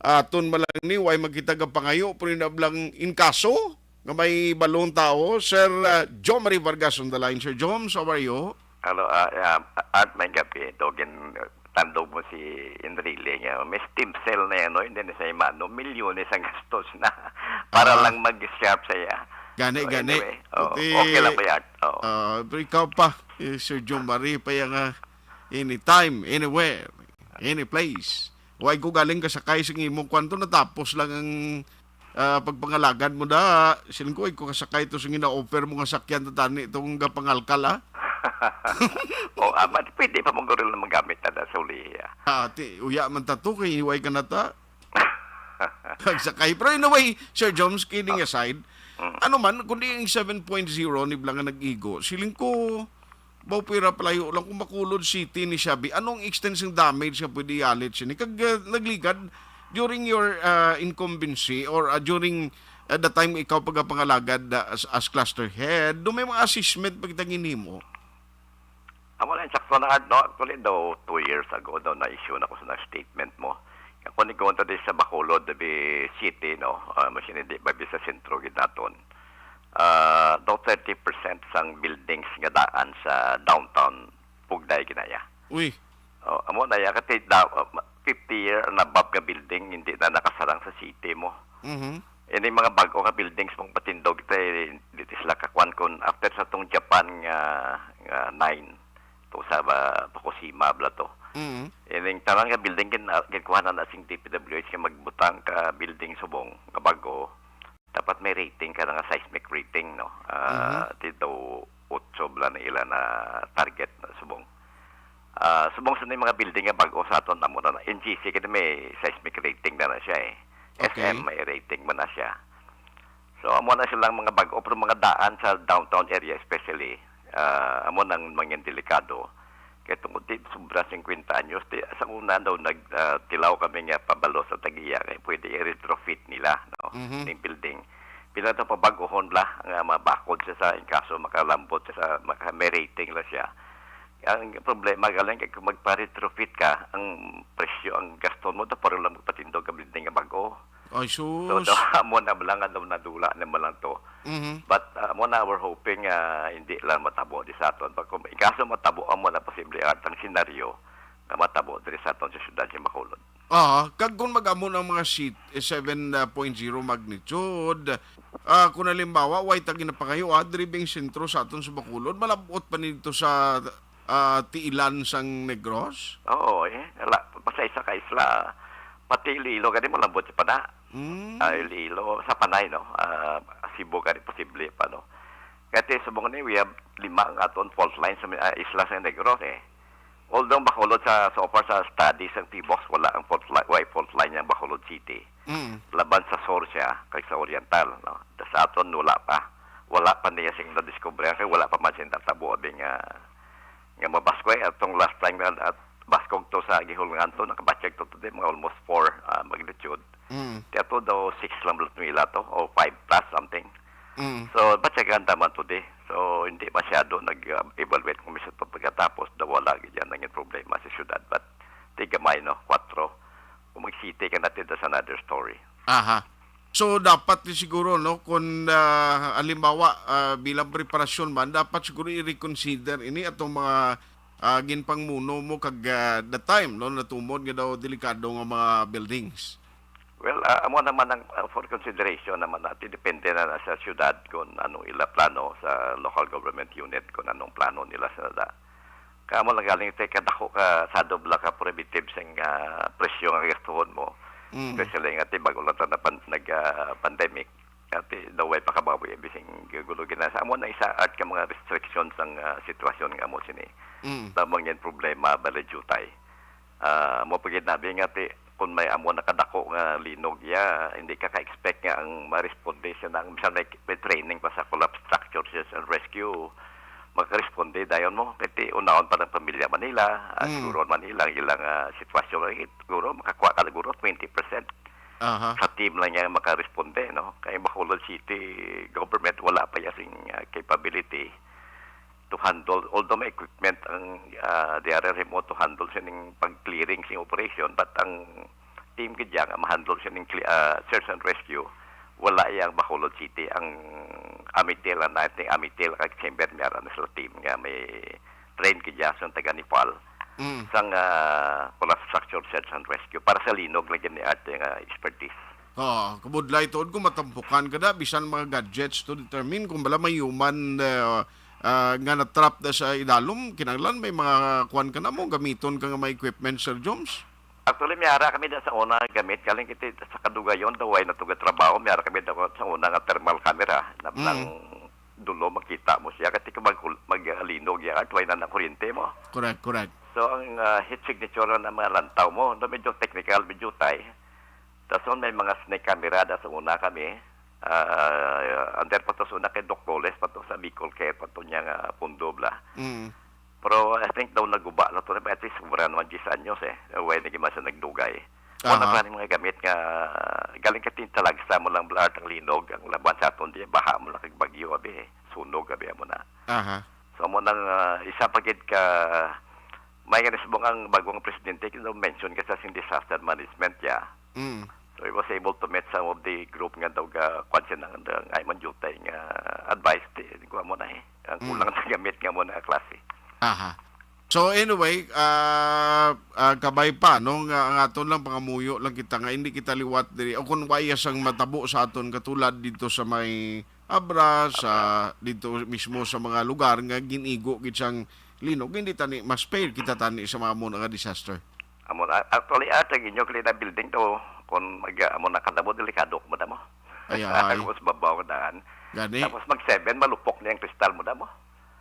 aton malang ni way magkita ga pangayo pero nablang in kaso nga may balong tao Sir Jom Marie Vargas on the line. Sir Jom, how are you? Hello, at may gabi dogin tandog mo si Enrile nga may stem cell na yan no hindi na sa imano milyones ang gastos na para lang mag-sharp saya. Gani. Anyway, okay lang ba yan? Pero ikaw pa, Sir Jom Marie, pa yung anytime, anywhere, any place. Huwag ko galing kasakay sa imong kwanto, natapos lang ang pagpangalagad mo da. Siling ko, ko kasakay ito sa gina-offer mo nga sakyan na tani itong pangalkal, ha? Pwede pa mong gawin na magamit na sa uli. Uya man tato, kay hiway ka na ta. Pagsakay. Pero anyway, Sir Joms, kidding aside, ano man, kundi yung 7.0 ni Blanca nag-igo, siling ko, pira palayo lang kung Bacolod City ni Shabi, anong extensive damage nga pwede ialit siya ni? Kag nagligad, during your incumbency or during the time ikaw pagpangalagad as cluster head, do may mga assessment pagtangin mo? Amo lang sakto na no, actually daw 2 years ago daw na-issue na ko sa statement mo. Kung ni konta din sa Bacolod, dabi city, no, hindi babi sa sentro ginaton. Daw 30% sang buildings nga daan sa downtown Pugday ginaya. Uy. Amo na ya kati daw 50 year na above nga building hindi na nakasarang sa city mo. Ini mga bago nga buildings mong patindog dito sila kakwan kon after sa tong Japan nga 9 to sa Fukushima bla to. Ining tarang nga building ginkuhanan na sing DPWH nga magbutang ka building subong nga bago dapat may rating ka nga seismic rating no. Dito 8 bla na ila na target na subong. Subong sa mga building nga bago sa aton amo na NGC kaya may seismic rating na siya SM may rating man na siya. So amo na silang mga bago pero mga daan sa downtown area especially amo nang mga delikado. Kaya tungkol dito sobra 50 anyos sa una daw nagtilaw kami nga pabalo sa Tagiya kaya pwede i-retrofit nila no ng building. Pila to pabagohon bla nga mabakod siya sa inkaso makalambot siya sa may rating la siya. Ang problema galing kay kung magpa-retrofit ka ang presyo ang gasto mo to para lang magpatindog ka building nga bago. Ay sus. So amo na lang daw nadula na lang to. But amo na we're hoping hindi lang matabo di sa aton. Pag ikaso matabo amo na posible ang senaryo na matabo diri sa aton sa syudad sa Bacolod. Kag kung mag-amo ng mga seat 7.0 magnitude, kung halimbawa, way tagi na pa kayo, driving sentro sa aton sa Bacolod, malabot pa nito sa tiilan sang Negros? Oo, basta isa ka isla, pati Iloilo, gani malambot pa na. Iloilo, sa Panay, no? Cebu, gani posible pa, no? Kasi subong ni, we have 5 ang aton fault line sa isla sa Negros, Although Bacolod so far sa studies ng T-Box, wala ang fault line ng Bacolod City. Laban sa sur siya, kay sa Oriental, no? Sa aton, wala pa niya sing na-discover, kaya wala pa man siya natabo nga mabaskoy. Atong last time at baskog to sa gihulngan to, nakabatsyag to today, mga almost 4 magnitude. Kaya to daw 6 lang nila to, o 5 plus something. So, batyagan taman today. So, hindi masyado nag-evaluate kung minsan to pagkatapos, daw wala dyan nanging problema sa syudad. But, tigamay, no, 4. Kung mag-city ka natin, that's another story. Aha. So dapat din siguro no kung halimbawa bilang preparasyon man dapat siguro i-reconsider ini atong mga ginpangmuno mo kag the time no natumod nga daw delikado nga mga buildings. Well, amo naman ang for consideration naman natin depende na sa syudad kung anong ila plano sa local government unit kung anong plano nila sa da. Kamo lang galing tay kadako ka sa dobla ka prohibitive sing presyo nga gastuhon mo. Especially nga bago lang nag-pandemic. Kasi daw ay pakababoy bising gulo gina sa amo na isa at ka mga restrictions ang sitwasyon nga mo sini. Tamang yan problema bala jutay. Mo pagid nabi nga kung may amo nakadako nga linog ya hindi ka ka-expect nga ang ma-responde siya ng misal may training pa sa collapse structure search and rescue makaresponde dayon mo kasi unahon pa ng pamilya Manila siguro Manila ilang sitwasyon siguro makakuha ka siguro 20% sa team lang niya makaresponde no kay Bacolod City government wala pa yung capability to handle although may equipment ang DRR remote to handle siya ng pag-clearing sing operation but ang team kaya nga ma-handle siya ng search and rescue wala yang Bacolod City ang Amitel ang natin Amitel kag chamber meron sa team nga may train kaya sa taga Nepal sang collapse structure search and rescue para sa linog lagyan ni ate nga expertise. Kabudlay tuod ko matampukan kada bisan mga gadgets to determine kung bala may human nga na-trap na sa idalom kinahanglan may mga kuan ka na mo gamiton ka nga mga equipment Sir Jones. Actually, miyara kami sa una gamit. Kaling kita sa kadugayon, daw ay natuga trabaho. Miyara kami sa una nga thermal camera. Na lang dulo makita mo siya. Kasi kung mag-alinog yan, atway na kuryente mo. Correct. So, ang heat signature na mga lantaw mo, no, medyo technical, medyo tay. Tapos may mga snake camera sa una kami. Under pa to sa una kay Doc Loles, pa to sa Bicol Care, pa to niya pundo bla. Pero I think daw naguba na ito at least sobra naman 10 anyos Huwag naging masa nagdugay. Wala pa rin mga gamit nga galing ka tintalagsa mo lang blart ang linog ang laban sa aton di baha mo lang kag bagyo abi sunog abi mo na. So mo nang isa pagid ka may kanisbong ang bagong presidente kino mention ka sa disaster management ya. So he was able to meet some of the group nga daw ga kwansin ang ay man jutay nga advice ko mo na ang kulang sa gamit nga mo na klase. So anyway, kabay pa no nga ang aton lang pangamuyo lang kita nga hindi kita liwat diri o kun wayas ang matabo sa aton katulad dito sa may Abra sa dito mismo sa mga lugar nga ginigo gid sang linog hindi tani mas fair kita tani sa mga muna nga disaster. Actually ata ginyo klina building to kun amo nakatabo delikado mo damo. Tapos babaw daan. Tapos mag 7 malupok na yung kristal mo damo.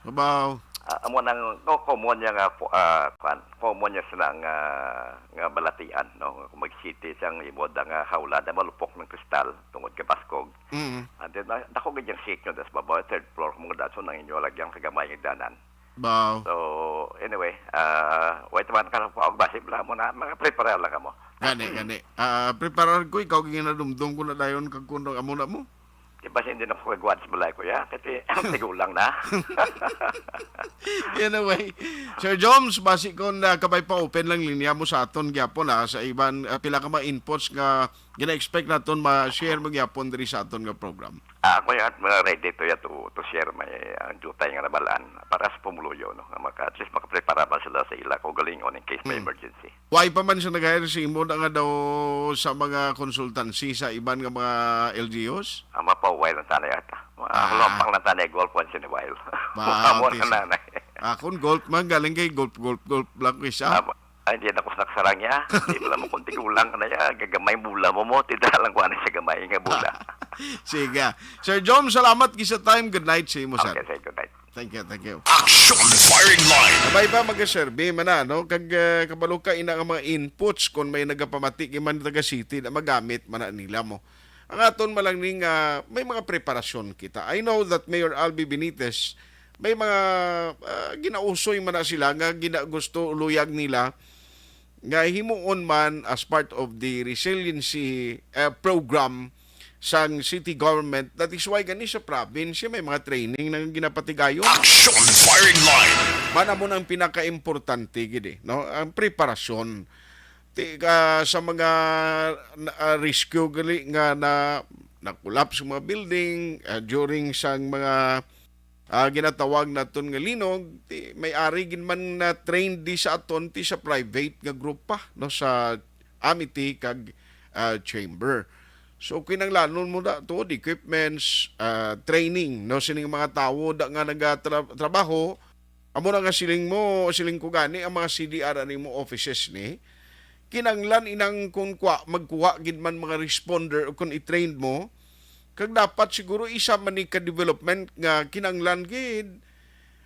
Babaw. Amo nang common niya nga common niya sila nga balatian no kung mag-city siyang imod nga hawla da malupok ng kristal tungod kay Baskog. And then dako gyud yung seat nyo das babaw third floor mo daso nang inyo lagyang kagamay ng danan. Baw. So anyway, wait man ka pa og basib la mo na mga prepare lang kamo. Gani. Prepare ko ikaw ginadumdum ko na dayon kag kuno amo na mo. Diba hindi na po kagwad sa balay ko ya? Kasi tigulang na. Anyway, Sir Jones, basi kung kabay pa open lang linya mo sa aton gyapon sa iban pila ka ma-inputs nga gina-expect naton ma-share mo gyapon diri sa aton nga program. Ako yung ready to share may jutay nga nabalaan para sa pumuluyo no at least makaprepara pa sila sa ila ko galingon in case may emergency. Why pa man siya nag-hire si imo nga daw sa mga consultancy sa iban nga mga LGUs? Ama pa while na tanay ata. Lompang na tanay golf once in a while. Amo na nanay. Akon golf man galing kay golf lang ko siya. Hindi na ko nagsarang niya. Hindi mo lang mo kunti kulang na niya. Gagamay bula mo. Tida lang ko ano siya gamay nga bula. Sige. Sir John, salamat kisa time. Good night sa imo, sir. Okay, good night. Thank you. Action firing line. Sabay pa mag-survey man no? Kag kabalo ka ina nga mga inputs kung may nagapamati man taga city na magamit man nila mo. Ang aton malang ning may mga preparasyon kita. I know that Mayor Albi Benitez may mga ginausoy man na sila nga gusto luyag nila nga himuon man as part of the resiliency program sang city government. That is why gani sa province may mga training na ginapatigayon. Action Firing Line. Mana mo nang pinaka-importante gid no, ang preparasyon sa mga rescue gali nga na collapse mga building during sang mga ginatawag naton nga linog, may ari gin man na trained di sa aton ti sa private nga group pa no, sa amity kag chamber. So kinanglanon mo da to the equipments, training no, sining mga tawo da nga nagatrabaho. Amo na nga siling ko gani ang mga CDR ani mo offices ni kinanglan inang kung magkuha gid man mga responder o kung i-train mo, kag dapat siguro isa man ni ka-development nga kinanglan gid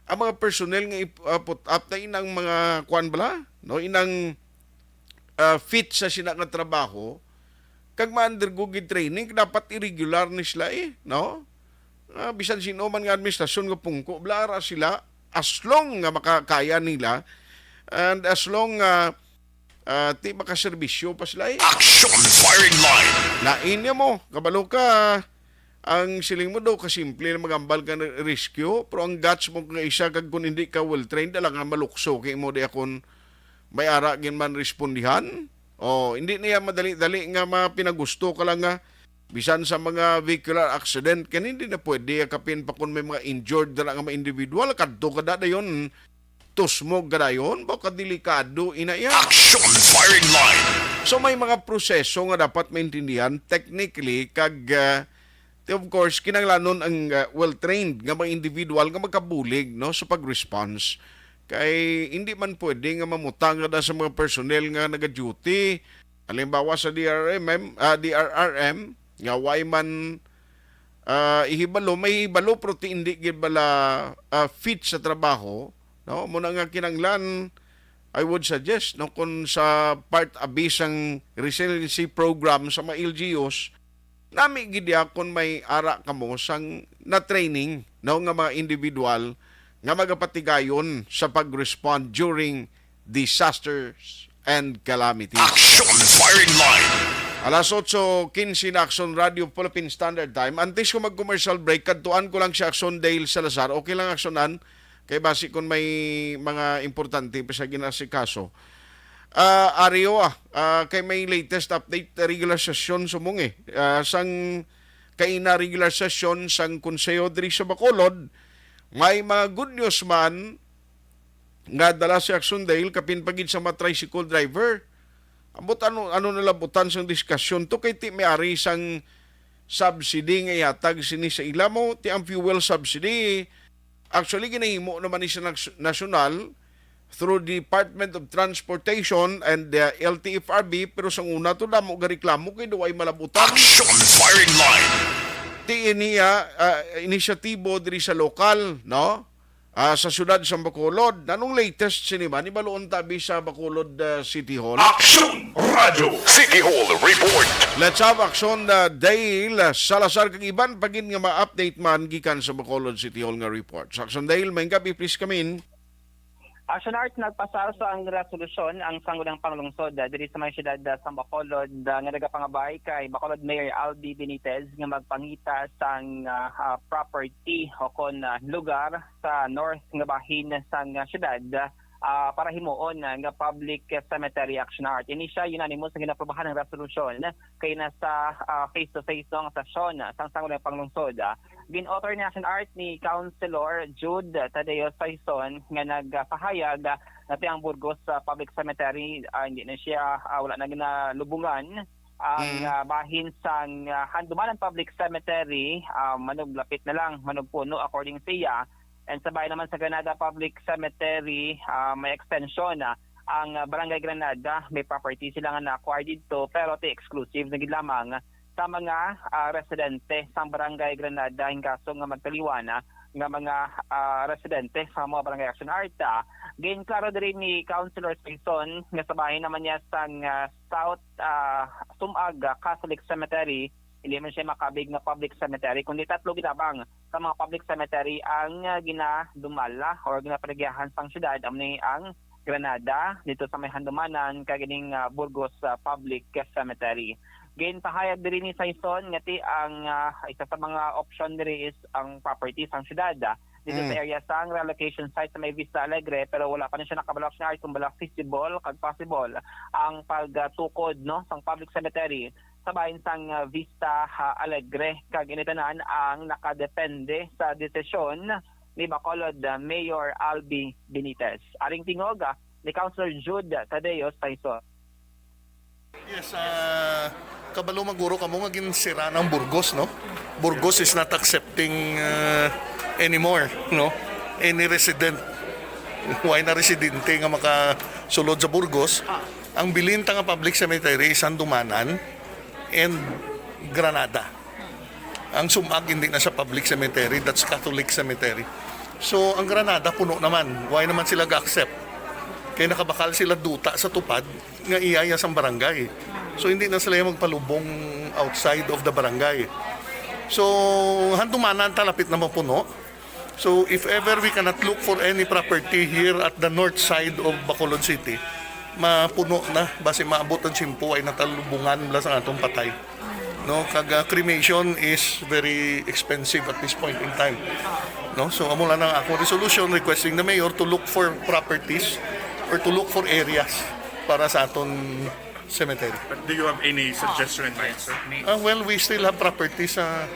ang mga personnel nga put up na inang mga kuan bala no, inang fit sa sina nga trabaho, kag ma-undergo gid training, dapat irregular ni sila no, bisan sino man nga administrasyon nga pungko blara sila as long nga makakaya nila and as long ti makaserbisyo pa sila Action Firing Line. Lain niya mo, kabalo ka ang siling mo daw kasimple na magambal ka ng rescue, pero ang guts mo nga isa kag kung hindi ka well trained lang nga malukso kay mo di akon may ara gin man respondihan. Hindi niya madali-dali nga mapinagusto ka lang nga bisan sa mga vehicular accident kan hindi na pwede kapin pa kung may mga injured na nga mga individual kadto kada dayon tusmog gadayon, baka delikado ina yan. Action Firing Line. So may mga proseso nga dapat maintindihan technically kag of course kinanglanon ang well-trained nga mga individual nga magkabulig no sa pag-response. Kay hindi man pwede nga mamutang nga sa mga personnel nga naga-duty. Halimbawa sa DRRM nga why man ihibalo, may hibalo pero hindi gid bala fit sa trabaho. No, muna nga kinanglan, I would suggest no, kung sa part abisang resiliency program sa mga LGUs, nami gidya kung may ara kamo sang na training no, nga mga individual nga magapatigayon sa pag-respond during disasters and calamities. Action Firing Line. Alas 8:15 na Action Radio Philippine Standard Time. Antes ko mag-commercial break, kadtuan ko lang si Action Dale Salazar. Okay lang Actionan? Kay basi kung may mga importante pa sa ginasikaso. Ario, kay may latest update regular session sumong sang kaina regular session sang konseyo diri sa Bacolod, may mga good news man nga dala si Action Dale kapin pagid sa mga tricycle driver. Ambot ano nalabutan sang diskusyon to kay ti may ari sang subsidy nga ihatag sini sa ila mo, ti ang fuel subsidy. Actually, ginahimo naman ni sa national through Department of Transportation and the LTFRB, pero sa una to damo gareklamo kay duway malabutan. Action Firing Line. Ti iniya inisyatibo diri sa lokal, no? Sa syudad sa Bacolod. Nanong latest sinima ni baloon tabi sa Bacolod City Hall? Action Radio City Hall Report. Let's have Action Dale Salazar kag iban pagin nga ma-update man gikan sa Bacolod City Hall nga report. Sa Action Dale, may gabi please come in. Action Art nagpasar sa ang resolusyon ang Sangguniang Panglungsod diri sa mga siyudad sa Bacolod nga nagapangabay kay Bacolod Mayor Albi Benitez nga magpangita sang property o kon lugar sa north nga bahin sang siyudad para himuon nga public cemetery action art. Ini siya unanimous nga ginaprobahan ng resolusyon kay nasa face-to-face nga sesyon sang Sangguniang Panglungsod. Gin-author ni action art ni Councilor Jude Tadeo Saison nga nagpahayag na ang Burgos Public Cemetery hindi na siya wala na ginalubungan ang bahin sang Handumanan Public Cemetery manuglapit na lang manugpuno according sa iya. And sabay naman sa Granada Public Cemetery, may extension ang Barangay Granada, may property sila nga na-acquire dito pero exclusive na gid lamang sa mga residente sa Barangay Granada in kaso nga magtaliwana nga mga residente sa mga Barangay Action Arta. Gain klaro diri ni Councilor Saison nga sabay naman niya sang South Sumag Catholic Cemetery, hindi man siya makabig na public cemetery, kundi tatlo ginabang sa mga public cemetery ang ginadumala o ginapaligyahan sang syudad. Amni ang Granada dito sa may handumanan kagining Burgos Public Cemetery. Gain pahayag diri ni Saison ngati ang isa sa mga option diri is ang property sang syudad dito sa area sang relocation site sa may Vista Alegre, pero wala pa na siya nakabalak na kung balak feasible kag possible ang pagtukod no sang public cemetery sa bahin sang Vista Alegre. Kag initanan ang nakadepende sa desisyon ni Bacolod Mayor Albi Benitez. Aring tingog ni Councilor Jude Tadeo Saison. Yes, kabalo maguro kamo nga ginsira ng Burgos, no? Burgos is not accepting anymore, no? Any resident, why na residente nga makasulod sa Burgos, ang bilinta nga public cemetery is Sandumanan and Granada. Ang sumag hindi na sa public cemetery, that's Catholic cemetery. So, ang Granada puno naman. Why naman sila ga-accept? Kaya nakabakal sila duta sa tupad nga iyaya sa barangay. So hindi na sila magpalubong outside of the barangay. So handumanan talapit na mapuno. So if ever we cannot look for any property here at the north side of Bacolod City, mapuno na base maabot ang simpo ay natalubungan mula sa atong patay. No, kag cremation is very expensive at this point in time. No, so amo lang ang akong resolution requesting the mayor to look for properties or to look for areas para sa aton cemetery. But do you have any suggestion in mind, sir? Well, we still have properties sa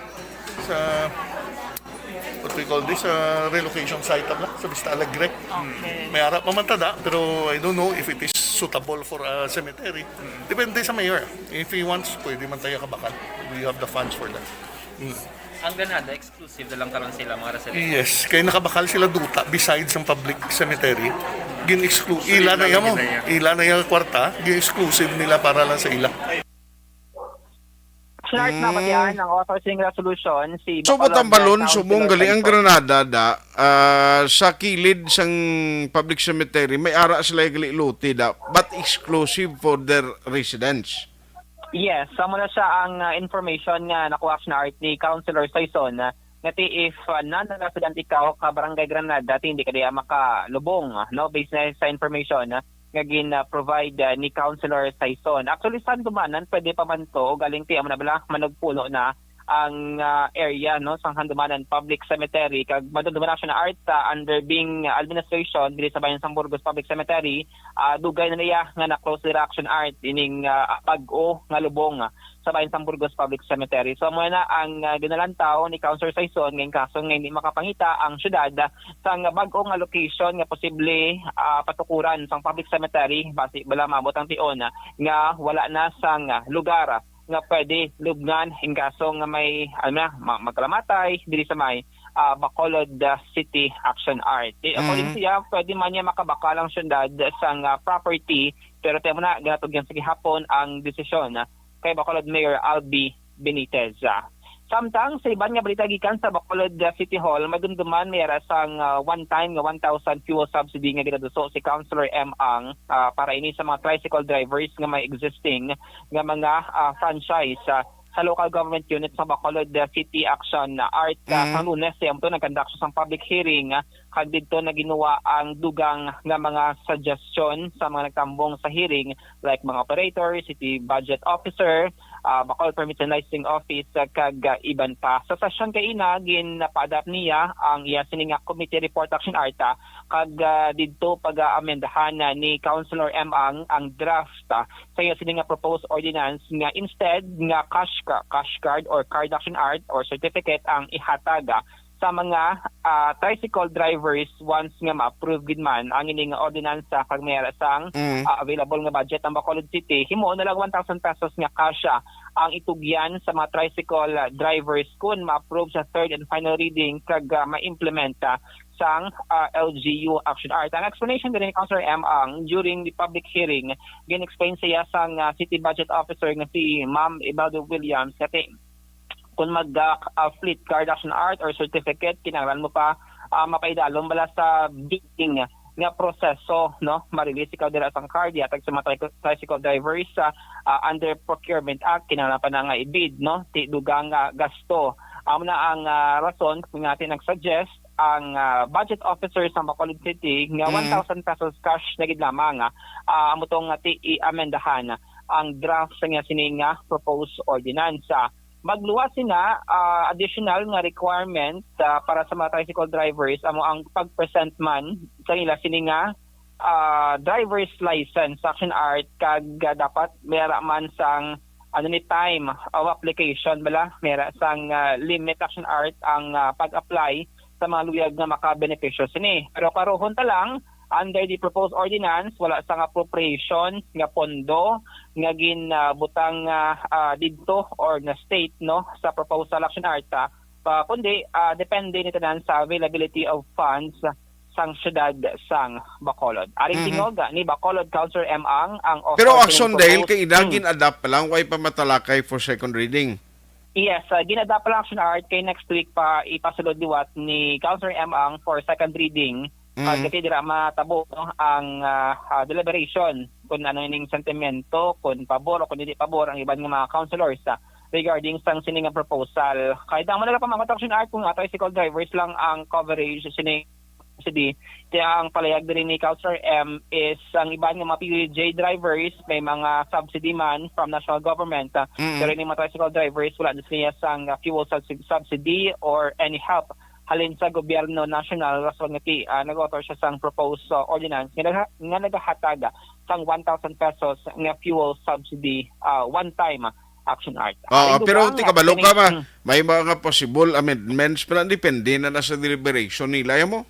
what we call this, relocation site sa Vista Alegre. May harap mamantada, pero I don't know if it is suitable for a cemetery. Depende sa mayor. If he wants, pwede man tayo kabakal. We have the funds for that. Ang Granada, exclusive na lang karon sila mga residents. Yes, kaya nakabakal sila duta besides ang public cemetery. Ila na yung kwarta, gin-exclusive nila para lang sa ila. Start na patihan ang authorizing resolution si Subot ang balon, sumong gali ang Granada sa kilid sang public cemetery, may ara sila gali luti but exclusive for their residents. Yes, samo na siya ang information nga nakuha na art ni Councilor Saison ngati if non-resident ikaw ka Barangay Granada hindi ka diya makalubong no based na sa information nga provide ni Councilor Saison. Actually Sandumanan pwede pa man to galing ti amo na bala managpulo na ang area no sa Handumanan Public Cemetery kag maduduma na siya na art under being administration diri sa bayan sang Burgos Public Cemetery dugay na niya nga na close direction art ining pag-o nga lubong sa bayan sang Burgos Public Cemetery. So mo na ang ginalantaw ni Councilor Saison ngayong kaso nga hindi makapangita ang syudad sa bag-o nga location nga posible patukuran sang public cemetery basi bala maabot ang tion nga wala na sang lugar nga pwede lubngan in kaso nga may magkalamatay diri sa may Bacolod City Action Art. According siya, pwede man niya makabakalang syudad sang property pero tayo na ginatog yan sa gihapon ang desisyon kay Bacolod Mayor Albi Benitez. Samtang sa iban nga balita gikan sa Bacolod City Hall, madumduman may sang one-time nga 1,000 fuel subsidy nga ginaduso si Councilor M. Ang para ini sa mga tricycle drivers nga may existing nga mga franchise sa local government unit sa Bacolod City Action Art. Sa Lunes, siyempre nagkandak siya sa public hearing kag dito na ginawa ang dugang nga mga suggestion sa mga nagtambong sa hearing like mga operator, city budget officer, Bacolod Permits and Licensing Office kag iban pa. Sa session kay ina ginapadap niya ang iya sininga committee report action art kag didto pag-amendahan ni Councilor M. ang draft sa iya sininga proposed ordinance nga instead nga cash card or card action art or certificate ang ihatag sa mga tricycle drivers once nga ma-approve gid man ang ining ordinance kag mayara sang available nga budget ng Bacolod City, himo na lang 1,000 pesos nga cash ang itugyan sa mga tricycle drivers kung ma-approve sa third and final reading kag ma-implement sang LGU Action Art. Ang explanation din ni Councilor M. Ang during the public hearing, gin-explain siya sang city budget officer nga si Ma'am Ibaldo Williams kasi kung mag-fleet card action art or certificate, kinahanglan mo pa mapaidalom bala sa bidding nga proseso, no? Marilis ikaw dira sang card, yatag sa mga tricycle drivers under Procurement Act, kinahanglan pa na nga i-bid, no? Dugang gasto. Na ang rason kung natin nag-suggest ang budget officer sa Bacolod City nga 1,000 pesos cash na gid lamang amo tong i-amendahan ang draft sa nga sining proposed ordinance. Magluwas sina additional nga requirement para sa mga tricycle drivers amo ang pag-present man sa ila sining driver's license action art kag dapat mera man sang ni time of application bala mera sang limit action art ang pag-apply sa mga luyag nga makabenepisyo sini. Pero karohon ta lang under the proposed ordinance wala sang appropriation nga pondo nga ginbutang didto or na state no sa proposal action art kundi depende ni tanan sa availability of funds sang syudad sang Bacolod. Aring tingog ni Bacolod Councilor M. Ang author Pero sining action dahil proposed- kay inagin adapt pa lang, way pa matalakay for second reading. Yes, ginadapat lang action art kay next week pa ipasulod liwat ni Councilor M. Ang for second reading. Kasi dira matabo no, ang deliberation kung ano ning sentimento, kung pabor o kung hindi pabor ang iban nga mga councilors regarding sang sining nga proposal. Kahit naman nila pa mga action art kung tricycle drivers lang ang coverage sining city. Kaya ang palayag din ni Councilor M is ang iban nga mga PUJ drivers may mga subsidy man from national government. Pero yung mga tricycle drivers wala na siya sang fuel subsidy or any help halin sa gobyerno national rason nga nag-author siya sang proposed ordinance nga nagahatag sang 1,000 pesos nga fuel subsidy one time action art. Pero tikabalo ka may mga possible amendments pero depende na nasa deliberation nila mo.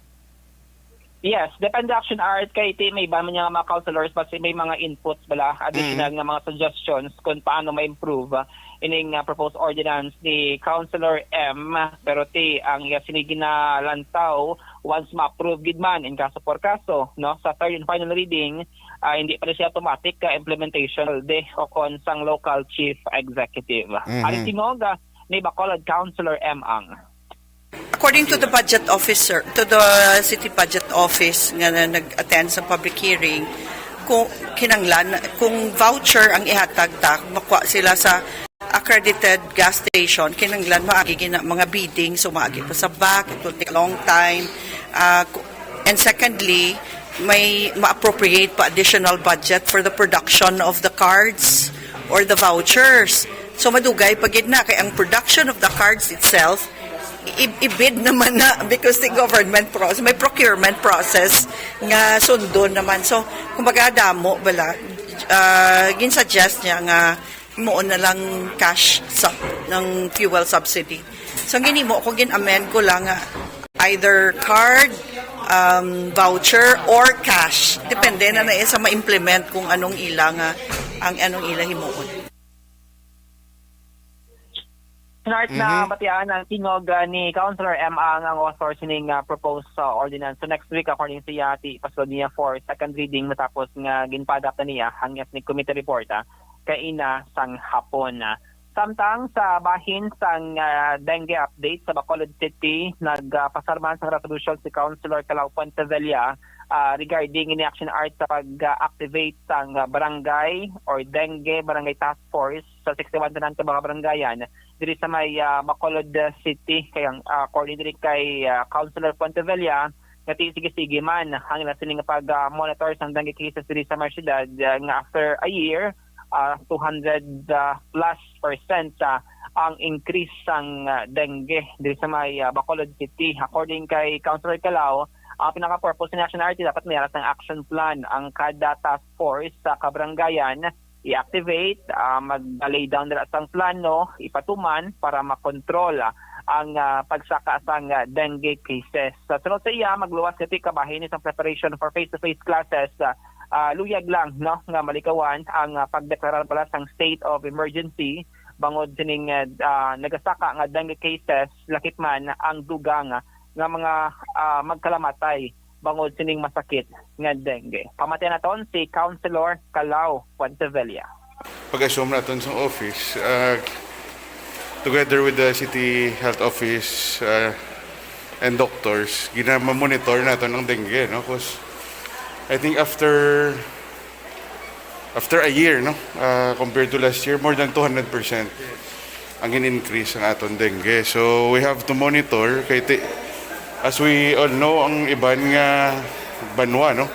Yes, depende action art kay may iba man nga mga councilors kasi may mga inputs bala, additional nga mga suggestions kung paano ma-improve ining proposed ordinance ni Councilor M. Pero ang sinigi na lantaw once ma-approve gid man in kaso por kaso no sa third and final reading hindi pa rin siya automatic implementation o kon sang local chief executive. Aring tingog ni Bacolod Councilor M. Ang. According to the budget officer, to the city budget office nga nag-attend sa public hearing, kung kinanglan, kung voucher ang ihatag makuha sila sa accredited gas station, kinanglan maagi na mga bidding, so maagi pa sa back, it will take a long time. And secondly, may ma-appropriate pa additional budget for the production of the cards or the vouchers. So madugay pagid na kay ang production of the cards itself i-bid naman na because the government process, may procurement process nga sundo naman. So, kumbaga damo, bala, gin-suggest niya nga mo na lang cash ng fuel subsidy. So, ginimo ko, gin-amend ko lang either card, voucher, or cash. Depende na sa ma-implement kung anong ilang himuon. Snart na batiaan ang tingog ni Councilor M. Ang author sining proposed ordinance. So next week, according sa Yati, pasulod niya for second reading matapos nga ginpadak na niya hanggang ni committee report kaina sang hapon. Samtang sa bahin sang dengue update sa Bacolod City, nagpasarman sa resolution si Councilor Calao Puentevilla regarding in action art sa pag-activate sang barangay or dengue barangay task force sa 61 tanan ka mga barangayan diri sa may Bacolod City kaya according diri kay Councilor Puentevilla nga sige man ang sining pag-monitor sang dengue cases diri sa may syudad nga after a year 200 plus percent ang increase sang dengue diri sa may Bacolod City. According kay Councilor Calao, ang pinaka-purpose ng National RT dapat mayroon ng action plan ang kada task force sa kabarangayan i-activate, mag-lay down nila ang plano, ipatuman para makontrol ang pagsaka sang dengue cases. Sa sunod sa iya, magluwas kasi kabahin isang preparation for face-to-face classes. Luyag lang no nga malikawan ang pagdeklarar pala sang state of emergency bangod sining nagasaka nga dengue cases lakit man ang dugang nga mga magkalamatay bangod sining masakit nga dengue. Pamatayan naton si Councilor Calao Puentevilla. Pag-assume natin sa office, together with the city health office and doctors, ginamamonitor natin ang dengue, no? Because I think after a year, no, compared to last year, more than 200% ang in-increase ang aton dengue. So we have to monitor kay as we all know, ang iban nga banwa, no?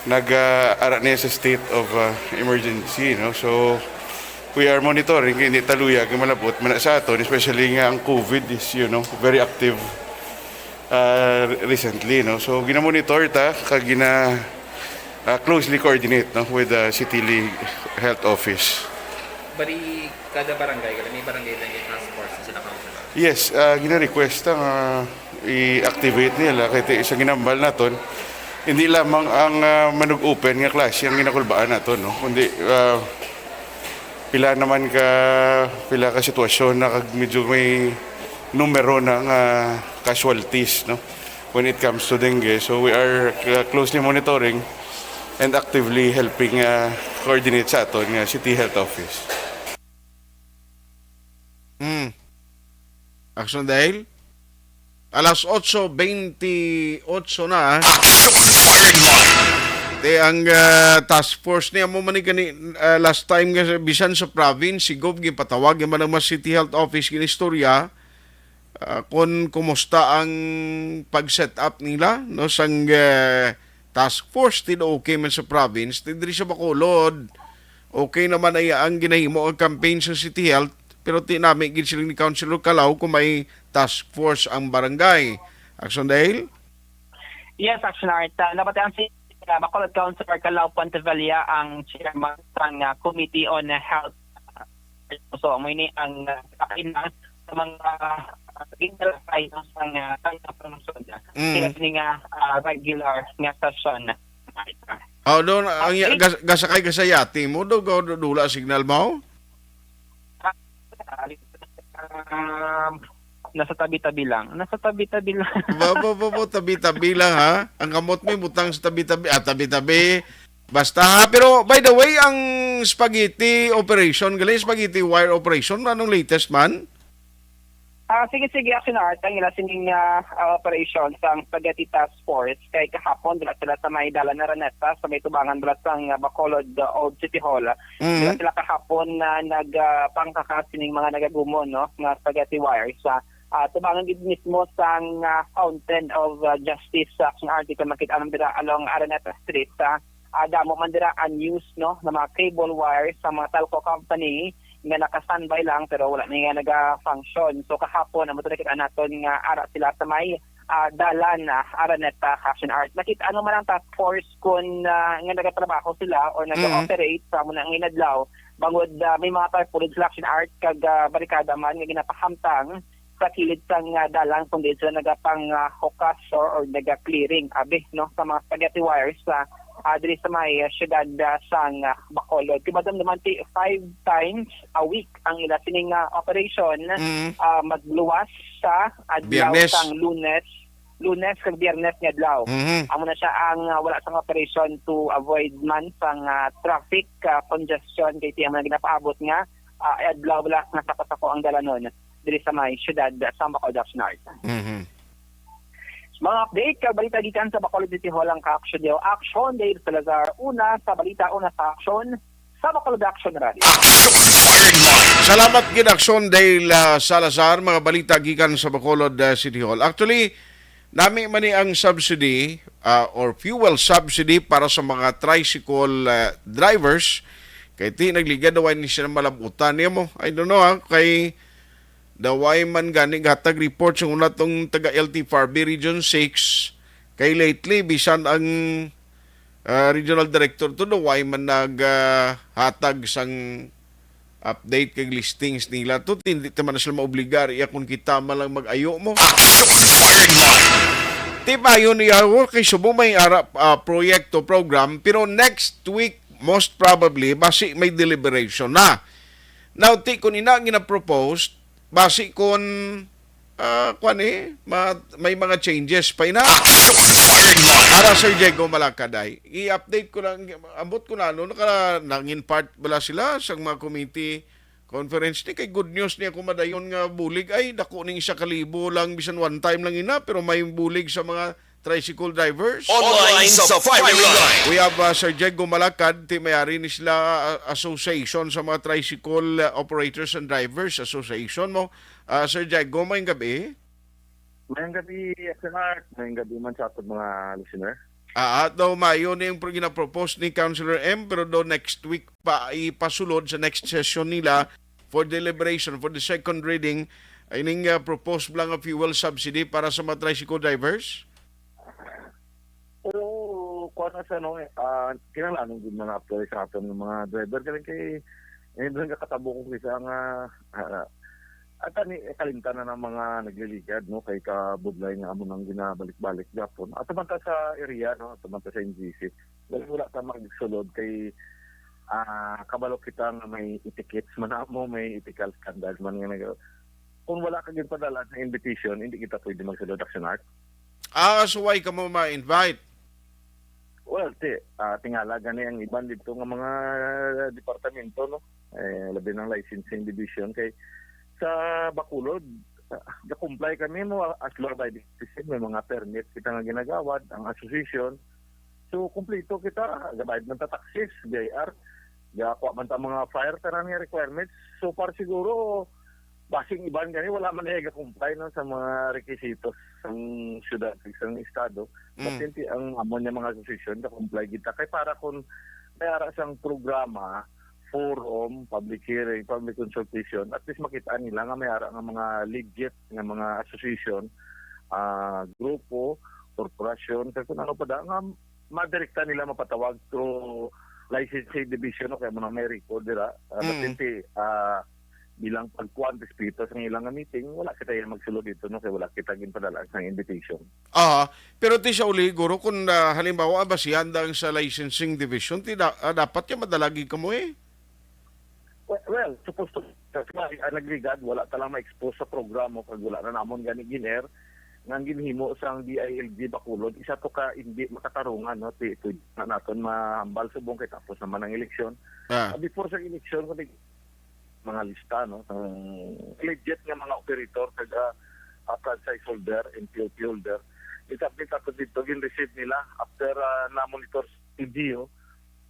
Nag-ara niya sa state of emergency, no? So, we are monitoring, hindi taluyag, malabot, sa aton, especially nga ang COVID is, very active recently, no? So, ginamonitor ta, closely coordinate, no, with the City Health Office. Bari kada barangay, may barangay na yung task force na sila council. Yes, gina-request nga i-activate nila kahit isang ginambal naton. Hindi lamang ang manug-open nga klase ang ginakulbaan naton, no? Kundi pila ka sitwasyon na medyo may numero ng casualties, no, when it comes to dengue. So we are closely monitoring and actively helping coordinate sa aton nga City Health Office. Action dahil alas 8:28 na. Ang task force niya mo man ni last time nga bisan sa province si Gov gipatawag man ang City Health Office ginistorya kung kumusta ang pag-set up nila, no, sang task force tin okay man sa province diri sa Bacolod. Okay naman ay ang ginahimo ang campaign sa City Health, pero tinami gid sila ni Councilor Calao kung may task force ang barangay. Action dahil? Yes, Action Art. Napatayan si Bacolod Councilor Calao Pontevilla ang chairman ng Committee on Health. So, may ni ang kainan sa mga interfay ng promotion. Sila nga regular nga session. Doon, ang gasakay ka sa yati mo, doon dula signal mo? Nasa tabi-tabi lang. Tabi-tabi lang ha. Ang kamot mo butang sa tabi-tabi. Basta ha. Pero by the way, ang spaghetti operation, spaghetti wire operation, anong latest man? Sige, Action Art, ang ila sining operation sa Spaghetti Task Force kay kahapon dala sila sa may Dala Naraneta sa may tubangan dala sa Bacolod Old City Hall. Dala sila kahapon na nagpangkakasining mga nagagumon, no, nga spaghetti wires sa tubangan gid mismo sa Fountain of Justice Action Art kung makita naman dira along Araneta Street sa damo man dira unused, no, na mga cable wires sa mga telco company nga naka-standby lang pero wala na nga naga-function. So kahapon na kita naton nga ara sila sa may dalan Araneta Action Art. Nakita ano man ang task force kung nga nagatrabaho sila o nag-operate sa muna ang inadlaw bangod may mga tarpaulin sila Action Art kag barikada man nga ginapahamtang sa kilid sang dalan kung di sila nagapang hukas or naga-clearing no sa mga spaghetti wires sa diri sa may syudad sang Bacolod. Kimadam naman 5 times a week ang ila sining operation magluwas sa adlaw sang Lunes kag Biyernes nga adlaw. Amo na siya ang wala sang operation to avoid man sang traffic congestion kay tiyan man ginapaabot nga adlaw wala nga sakot-sako ang dalanon diri sa may syudad sa Bacolod North. Mga update kag balita gikan sa Bacolod City Hall ang ka-action daw. Action Dave Salazar una sa balita, una sa action sa Bacolod Action Radio. Salamat gid Action Dale Salazar, mga balita gikan sa Bacolod City Hall. Actually, nami man ni ang subsidy or fuel subsidy para sa mga tricycle drivers kay ti nagliga daw ni siya malabutan niya mo. I don't know kay daway man gani gatag report sa una tong taga LT Farby Region 6 kay lately bisan ang regional director to daway man hatag sang update kag listings nila to hindi man sila maobligar iya kung kita man lang mag-ayo mo. Tiba yun niya kay subo may proyekto program pero next week most probably basi may deliberation na. Now ti kun ina gina-propose basi kon may mga changes pa ina. Ara Sir Diego Malakaday, i-update ko lang, ambot ko na nangin part bala sila sa mga committee conference ni kay good news niya kumadayon nga bulig ay dako ning 1,000 lang bisan one time lang ina pero may bulig sa mga tricycle drivers. Online sa firing line. We have Sir Diego Malakad, may-ari ni sila association sa mga tricycle operators and drivers association mo. Sir Diego, may gabi. Mayang gabi, Art. Mayang gabi man sa ating mga listener. At daw mayo na yung ginapropose ni Councilor M, pero daw next week pa ipasulod sa next session nila for deliberation for the second reading ay ning proposed lang of fuel subsidy para sa mga tricycle drivers. Oo, kuha na sa kinalanong din mga actually sa atin ng mga driver. Kasi kay, doon kakatabo ko isa nga, at kalimta na ng mga nagliligad, no, kay kabudlay nga amo nang ginabalik-balik Japon. At tumanta sa area, no, tumanta sa NGC. Dahil wala ka magsulod kay kabalo kita nga may etiquettes man mo, may ethical standards man nga kung wala ka padala sa invitation, hindi kita pwede magsulod, Action Art. So why ka mo ma-invite? Well, tingala gani ang iban dito nga mga departamento, no, labi ng licensing division kay sa Bacolod, comply kami mo as law by decision, may mga permit kita nga ginagawad, ang association. So, kumpleto kita, gabayad man ta taxes, BIR, gakuha man ta mga fire tanan nga requirements. So, par siguro, basing iban gani, wala man na comply no, sa mga requisitos ng syudad, ng estado. Kasi ang amon niya mga association, comply kita. Kaya para kung may ara siyang programa, forum, public hearing, public consultation, at least makita nila nga may ara nga mga legit nga mga association, grupo, korporasyon, kasi kung ano pa da, nga madirekta nila mapatawag through licensing division o kaya mo na may record, dira. Bilang pagkuhan, respeto sa ilang meeting, wala kita yung magsulod dito, no? Kaya wala kita ginpadala ng invitation. Pero ti siya uli, guro, kung halimbawa basihan dang sa licensing division, dapat yung madalagi ka mo eh. Well, supposed to, kasi nagligad, wala talang ma-expose sa programa pag wala na namon gani giner, nang ginhimo sang DILG Bacolod, isa to ka hindi makatarungan, no? Ito na natin mahambal subong kay tapos naman ang eleksyon. Before sa eleksyon, mga lista, no? Legit nga mga operator, franchise holder, NPOP holder, itabit ako dito, gin-receive nila after na-monitor video,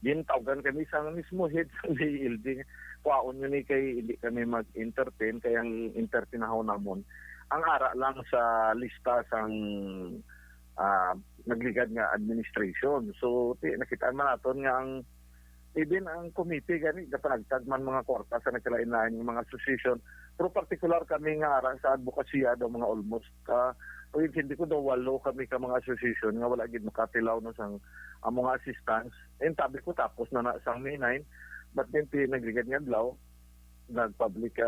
gintawagan kami sa mismo head sa DILG. Kuwaon yun kay hindi kami mag-entertain, kaya ang entertain ako namon. Ang ara lang sa lista sang nagligad nga administration. So, nakitaan man natin nga ang even ang committee gani napanagtag man mga kwarta sa nagkalain-lain ng mga association. Pero particular kami nga ara sa advokasya daw mga almost hindi ko daw 8 kami ka mga association nga wala gid makatilaw no sang ang mga assistance. And sabi ko tapos na sang May 9, but then nagligad nga adlaw, nag-public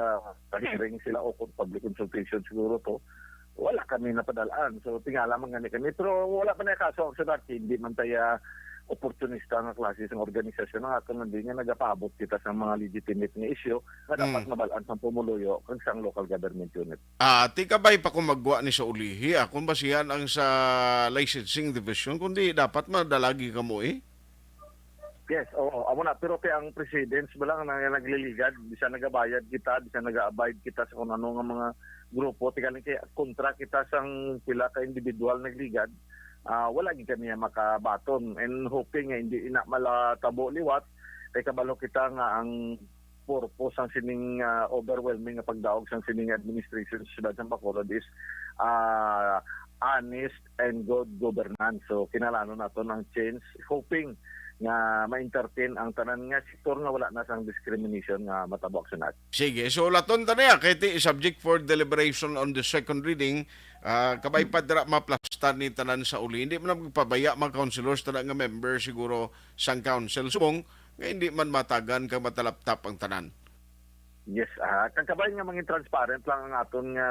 hearing sila o public consultation siguro to, wala kami napadalaan. So tingala man gani kami, pero wala pa na kaso sa dati, hindi man tayo opportunista nga klase ng organisasyon nga ato hindi nga nagapabot kita sa mga legitimate nga issue na dapat mabalaan sa pumuluyo kung sa local government unit. Ti kabay pa kung magwa ni sa ulihi, kung basihan ang sa licensing division, kundi dapat madalagi ka mo eh. Yes, oo, amo na. Pero kaya ang presidents balang na nagliligad, bisa nagabayad kita, bisa nag-abide kita sa kung ano nga mga grupo, tigaling kaya kontra kita sang pila ka individual nagligad, wala gid kami makabaton and hoping nga hindi ina malatabo liwat kay kabalo kita nga ang purpose ang sining overwhelming nga pagdaog sang sining administration sa siyudad ng Bacolod is honest and good governance. So kinalano nato ng change, hoping nga ma-entertain ang tanan nga sektor nga wala na sang discrimination nga matabok sa nat. Sige, so laton taniya kay ti subject for deliberation on the second reading, kabay pa dira maplastar ni tanan sa uli. Hindi man magpabaya mga councilors tanan nga member siguro sang council subong nga hindi man matagan kag matalaptap ang tanan. Yes, kang kabay nga mangin transparent lang ang aton nga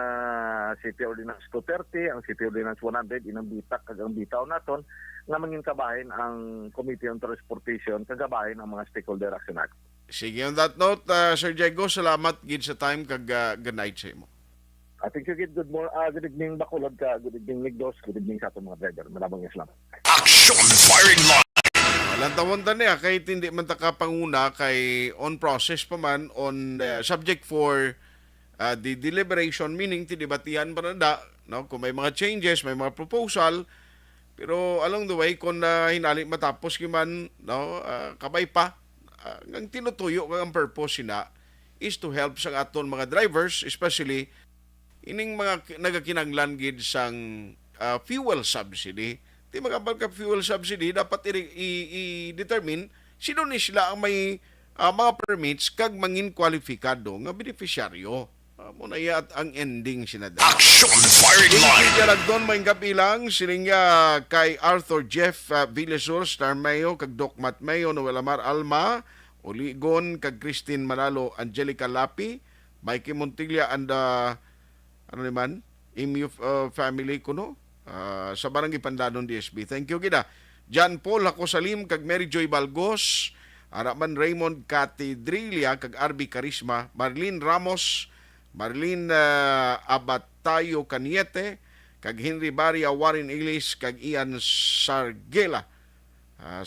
City Ordinance 230, ang City Ordinance 100 inang bitak kag ang bitaw naton nga mangin kabahin ang Committee on Transportation kagabahin ang mga stakeholder action act. Sige, on that note, Sir Diego, salamat gid sa time kag good night sa imo. Thank you, good evening Bacolod ka, good evening Ligdos, good evening sa atong mga driver. Maraming salamat. Action Firing Line. Walang tawon niya kahit hindi man ta kapanguna kay on process pa man on subject for the deliberation, meaning tidibatihan pa na no, kung may mga changes, may mga proposal. Pero along the way, kung hinali matapos kiman, no, kabay pa, ang tinutuyo ang purpose sina is to help sa aton mga drivers, especially ining mga nagakinanglan gid sang fuel subsidy. Di magabal ka fuel subsidy, dapat i-determine sino ni sila ang may mga permits kag mangin kwalipikado nga beneficiaryo. Muna yat ang ending sinada. Action Firing Line. Doon may kapilang sining kay Arthur Jeff Villasur, Star Mayo, kag Doc Matt Mayo, Noel Amar Alma, Uligon, kag Christine Manalo, Angelica Lapi, Mikey Montilla, and ano naman, Imu family ko no, sa Barangay Pandanon DSB. Thank you gida. John Paul Hakosalim, kag Mary Joy Balgos, Araman Raymond Catedrilia, kag RB Karisma, Marlene Ramos, Marlene Abatayo Caniete, kag Henry Baria Warren Ilis, kag Ian Sargela.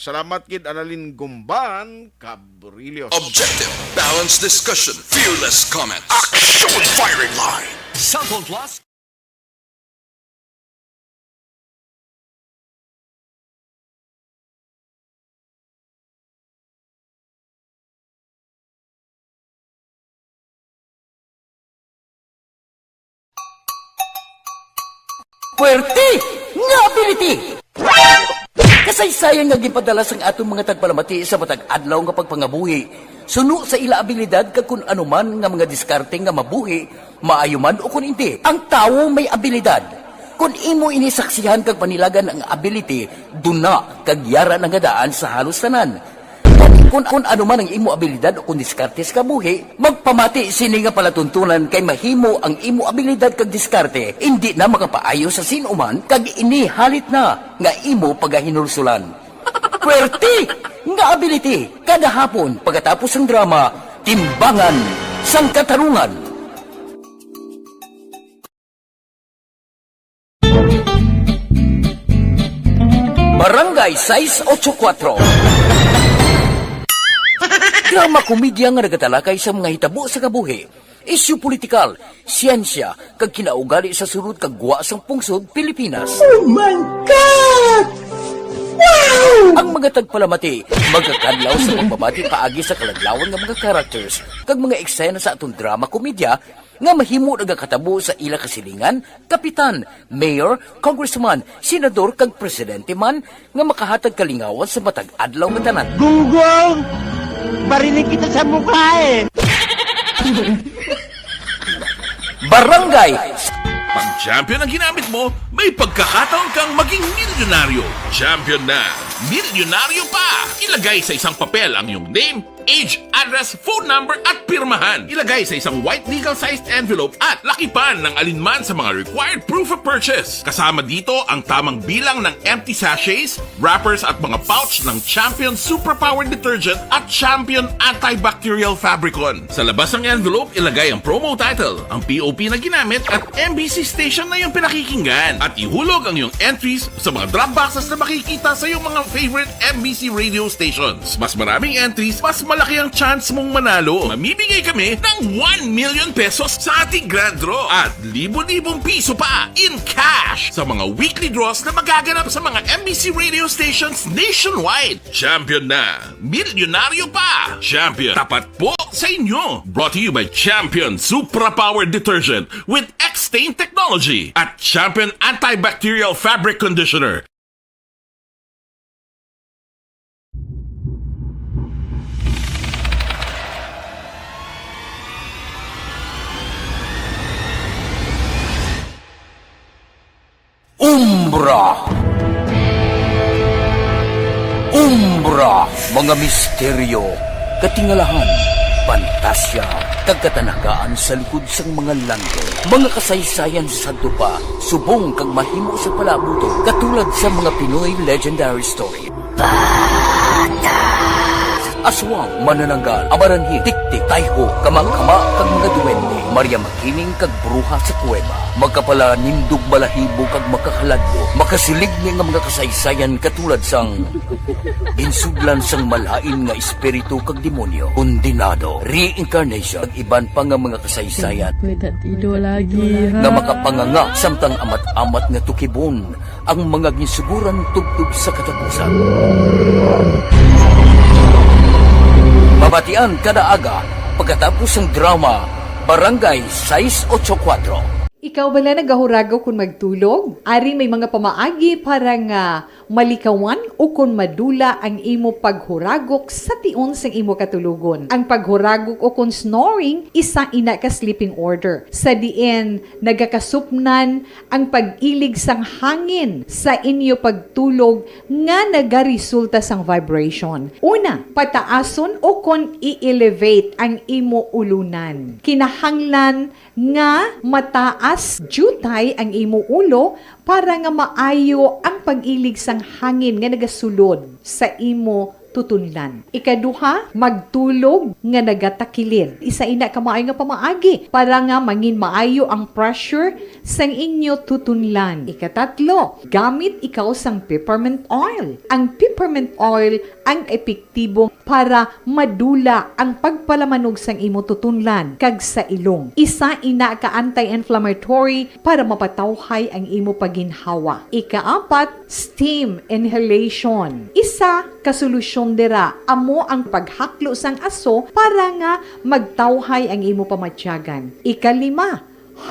Salamat kid Analin Gumban, Cabrillos. Objective, balanced discussion, fearless comments. Action Firing Line. Cellphone Plus. Puerte nga ability! Kasaysayan nga gipadala sang atong mga tagpalamati sa matag adlaw nga pagpangabuhi. Suno sa ila abilidad kag kun anuman nga mga diskarte nga mabuhi, maayo man o kun hindi. Ang tawo may abilidad. Kung imo inisaksihan kag panilagan ang ability, duna kag yara nga daan sa halos tanan. Kung ano man ang imo abilidad o kung diskarte sa kabuhi, magpamati sini nga palatuntunan kay mahimo ang imo abilidad kag diskarte, hindi na makapaayo sa sinuman kag inihalit na nga imo pagahinulsulan. Puwerte nga ability, kada hapon pagkatapos ng drama, timbangan sang katarungan. Barangay 684. Drama komedya nga nagatalakay sa mga hitabo sa kabuhi, isyu politikal, siyensya, kag kinaugali sa surut kag guwa sang pungsod Pilipinas. Oh my God! Wow! Ang mga tagpalamati, magkakadlaw sa pagbabati paagi sa kalaglawan ng mga characters, kag mga eksena sa atong drama komedya, nga mahimo nagakatabo sa ila kasilingan, kapitan, mayor, congressman, senador, kag presidente man, nga makahatag kalingawan sa matag adlaw nga tanan. Gunggong! Barinig kita sa mukha eh! Barangay! Pag champion ang ginamit mo, may pagkakataon kang maging milyonaryo. Champion na! Milyonaryo pa! Ilagay sa isang papel ang iyong name, age, address, phone number at pirmahan. Ilagay sa isang white legal-sized envelope at lakipan ng alinman sa mga required proof of purchase. Kasama dito ang tamang bilang ng empty sachets, wrappers at mga pouch ng Champion Superpower Detergent at Champion Antibacterial Fabricon. Sa labas ng envelope, ilagay ang promo title, ang POP na ginamit at MBC station na yung pinakikinggan. At ihulog ang iyong entries sa mga drop boxes na makikita sa iyong mga favorite MBC radio stations. Mas maraming entries, mas malaki ang chance mong manalo. Mamimigay kami ng 1 million pesos sa ating grand draw at libo-libong piso pa in cash sa mga weekly draws na magaganap sa mga MBC radio stations nationwide. Champion na! Milyonaryo pa! Champion, tapat po sa inyo! Brought to you by Champion Superpower Detergent with X-Stain Technology at Champion Antibacterial Fabric Conditioner. Umbra! Umbra! Mga misteryo, katingalahan, pantasya, kagkatanagaan sa likod sang mga langit. Mga kasaysayan sa dupa, subong kag mahimo sa palabuto, katulad sa mga Pinoy legendary story. Aswang, manananggal, amaranhi, tiktik, tayho, kamang-kama, kag mga duwende, Maria Makining kag bruha sa kuweba. Magkapala nindog balahibo kag makahaladlo, makasilig niya nga mga kasaysayan katulad sang insudlan sang malain nga espiritu kag demonyo, kondinado, reincarnation, kag iban pa nga mga kasaysayan nga makapanganga samtang amat-amat nga tukibon ang mga ginsuguran tugtog sa katapusan. Mabatian kada aga pagkatapos ng drama Barangay 684. Ikaw bala nagahurago kung magtulog? Ari may mga pamaagi para nga malikawan o kung madula ang imo paghuragok sa tion sang imo katulugon. Ang paghuragok o kung snoring, isa ina ka sleeping order. Sa diin, nagakasupnan ang pag-ilig sang hangin sa inyo pagtulog nga nagaresulta sang vibration. Una, pataason o kung i-elevate ang imo ulunan. Kinahanglan nga mataas jutay ang imo ulo para nga maayo ang pag-ilig sang hangin nga nagasulod sa imo tutunlan. Ikaduha, magtulog nga nagatakilid. Isa ina ka maayo nga pamaagi para nga mangin maayo ang pressure sang inyo tutunlan. Ikatatlo, gamit ikaw sang peppermint oil. Ang peppermint oil ang epektibo para madula ang pagpalamanog sang imo tutunlan kag sa ilong. Isa ina ka anti-inflammatory para mapatawhay ang imo paginhawa. Ikaapat, steam inhalation. Isa ka solusyon dira amo ang paghaklo sang aso para nga magtawhay ang imo pamatyagan. Ikalima,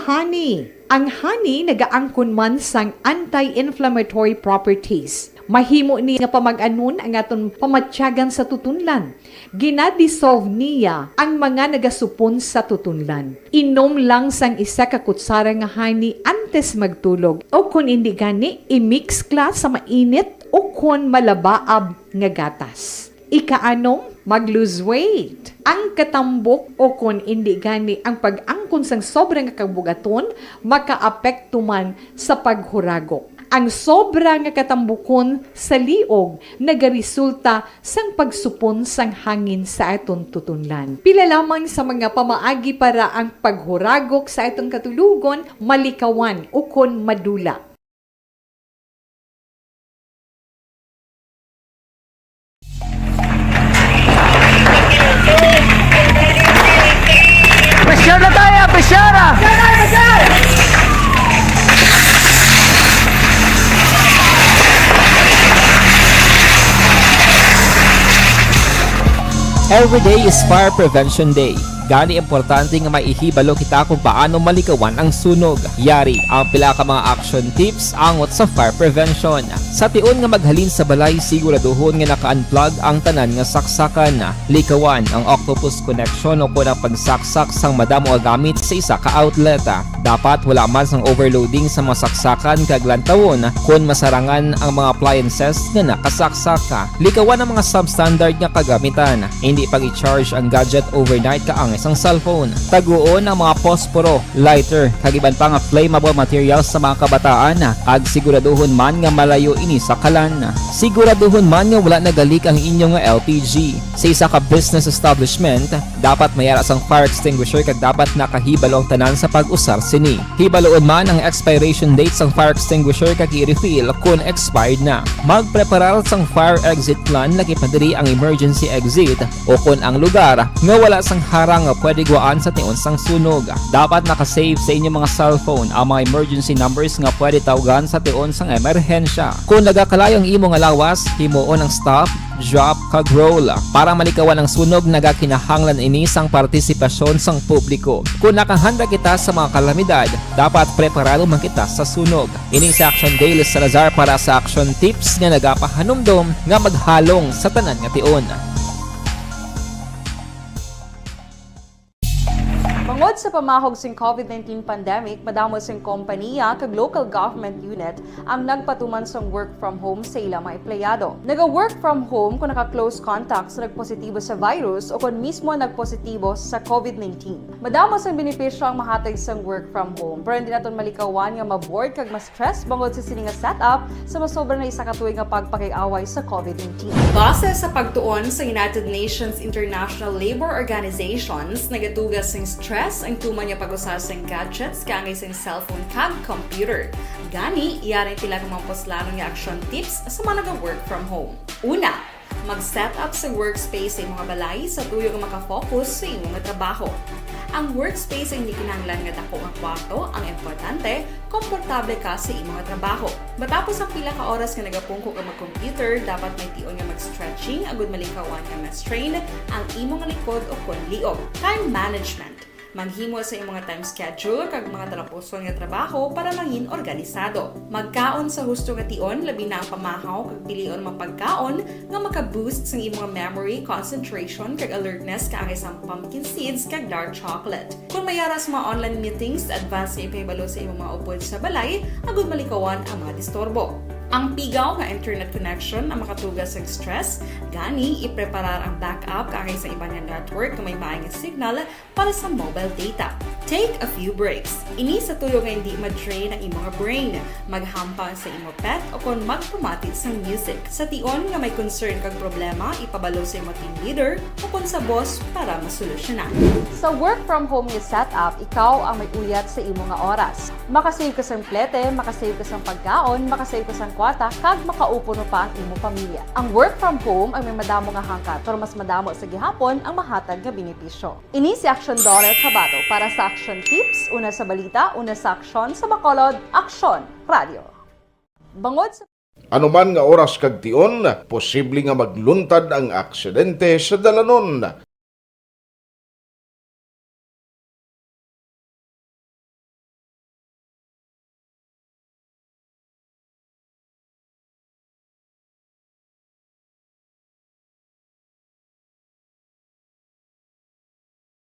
honey. Ang honey nagaangkon man sang anti-inflammatory properties. Mahimo ni nga pamag-anon ang aton pamatyagan sa tutunlan. Ginadissolve niya ang mga nagasupon sa tutunlan. Inom lang sang isa ka kutsara nga honey antes magtulog. O kung hindi gani, i-mix kla sa mainit o kung malabaab nga gatas. Ikaanom, mag-lose weight. Ang katambok o kung hindi gani ang pag-angkon sang sobrang kabugaton, makaapekto man sa paghuragok. Ang sobra nga katambukon sa liog nagaresulta sang pagsupon sang hangin sa aton tutunlan. Pila lamang sa mga pamaagi para ang paghuragok sa aton katulugon malikawan o kon madula. Pressure na tayo! Pressure! Every day is Fire Prevention Day. Gani importante nga maihibalo kita kung paano malikawan ang sunog. Yari ang pila ka mga action tips angot sa fire prevention. Sa tion nga maghalin sa balay, siguraduhon nga naka-unplug ang tanan nga saksakan. Likawan ang octopus connection o kung ang pagsaksak sang madamo nga gamit sa isa ka outlet. Dapat wala man sang overloading sa mga saksakan kag lantawon kung masarangan ang mga appliances nga nakasaksaka. Likawan ang mga substandard nga kagamitan. Hindi pag i-charge ang gadget overnight kaang isang cellphone. Taguon ang mga posporo, lighter, kag iban pa nga flammable materials sa mga kabataan. Ag siguraduhon man nga malayo ini sa kalan. Siguraduhon man nga wala nagalik ang inyong LPG. Sa isa ka business establishment, dapat mayara sang fire extinguisher kag dapat nakahibalo ang tanan sa pag-usar sini. Hibaloon man ang expiration date sang fire extinguisher kag i-refill kung expired na. Magpreparar sang fire exit plan laki padiri ang emergency exit o kung ang lugar nga wala sang harang nga pwede guaan sa tion sang sunog. Dapat nakasave sa inyong mga cellphone ang mga emergency numbers nga pwede tawagan sa tion sang emerhensya. Kung nagakalayo ang imong lawas, himuon ang stop, drop, kag roll. Para malikawan ang sunog, nagakinahanglan ini sang partisipasyon sang publiko. Kung nakahanda kita sa mga kalamidad, dapat preparado man kita sa sunog. Ining sa Action Daily Salazar para sa action tips nga nagapahanumdom nga maghalong sa tanan nga tion. Bangod sa pamahog sing COVID-19 pandemic, madamo sing kompanya kag local government unit ang nagpatuman sang work from home sa ilang mga empleyado. Naga-work from home kung naka-close contacts na nagpositibo sa virus o kung mismo nagpositibo sa COVID-19. Madamo sang benepisyo ang mahatag sang work from home, pero hindi naton malikawan nga ma-bored kag ma-stress bangod sa sini nga setup sa masobra na isa ka tuig nga pagpakiaway sa COVID-19. Base sa pagtuon sa United Nations International Labour Organizations, nagatugas sing stress ang tuman niya pag-usar sa gadgets kangay sa cellphone kag computer. Gani, iyaring tila ng mga poslanong nga action tips sa mga nag-work from home. Una, mag-set up sa workspace sa mga balay sa tuyo nga makafocus sa imong trabaho. Ang workspace ay hindi kinahanglan nga dako ang kwarto, ang importante, komportable ka sa imong trabaho. Matapos ang pila ka oras nga nagapungko ka mag-computer, dapat may tion nga mag-stretching agud malikawan nga ma-strain ang imong likod o kon liog. Time management. Manghimo sa imong mga time schedule kag mga talapuson nga trabaho para mangin organisado. Magkaon sa husto nga tion, labi na ang pamahaw kag pilion mapagkaon nga maka-boost sa imong memory, concentration kag alertness kaangay sa pumpkin seeds kag dark chocolate. Kung mayaras mga online meetings, advance sa ipahibalo sa imong mga upod sa balay, agud malikawan ang mga disturbo. Ang pigaw nga internet connection ang makatugas sa stress, gani ipreparar ang backup kaangay sa ibang nga network kung may maayong signal para sa mobile data. Take a few breaks. Ini sa tuyo nga hindi ma-drain ang imong brain. Maghampang sa imong pet o kung magpumati sa music. Sa tion nga may concern kag problema, ipabalo sa imong team leader o kung sa boss para masolusyonan. Sa work from home nga setup, ikaw ang may uyat sa imong nga oras. Makasave ka sa plete, makasave ka sa pagkaon, makasave ka sa kwarta, kag makaupo no pa ang imong pamilya. Ang work from home ay may madamo nga hangkat, pero mas madamo sa gihapon ang mahatag nga benepisyo. Ini si Action Dollar Kabato para sa Action Tips, una sa balita, una sa aksyon, sa Bacolod, Action Radio. Bangod sa Anuman nga oras kag tion, posible nga magluntad ang aksidente sa dalanon.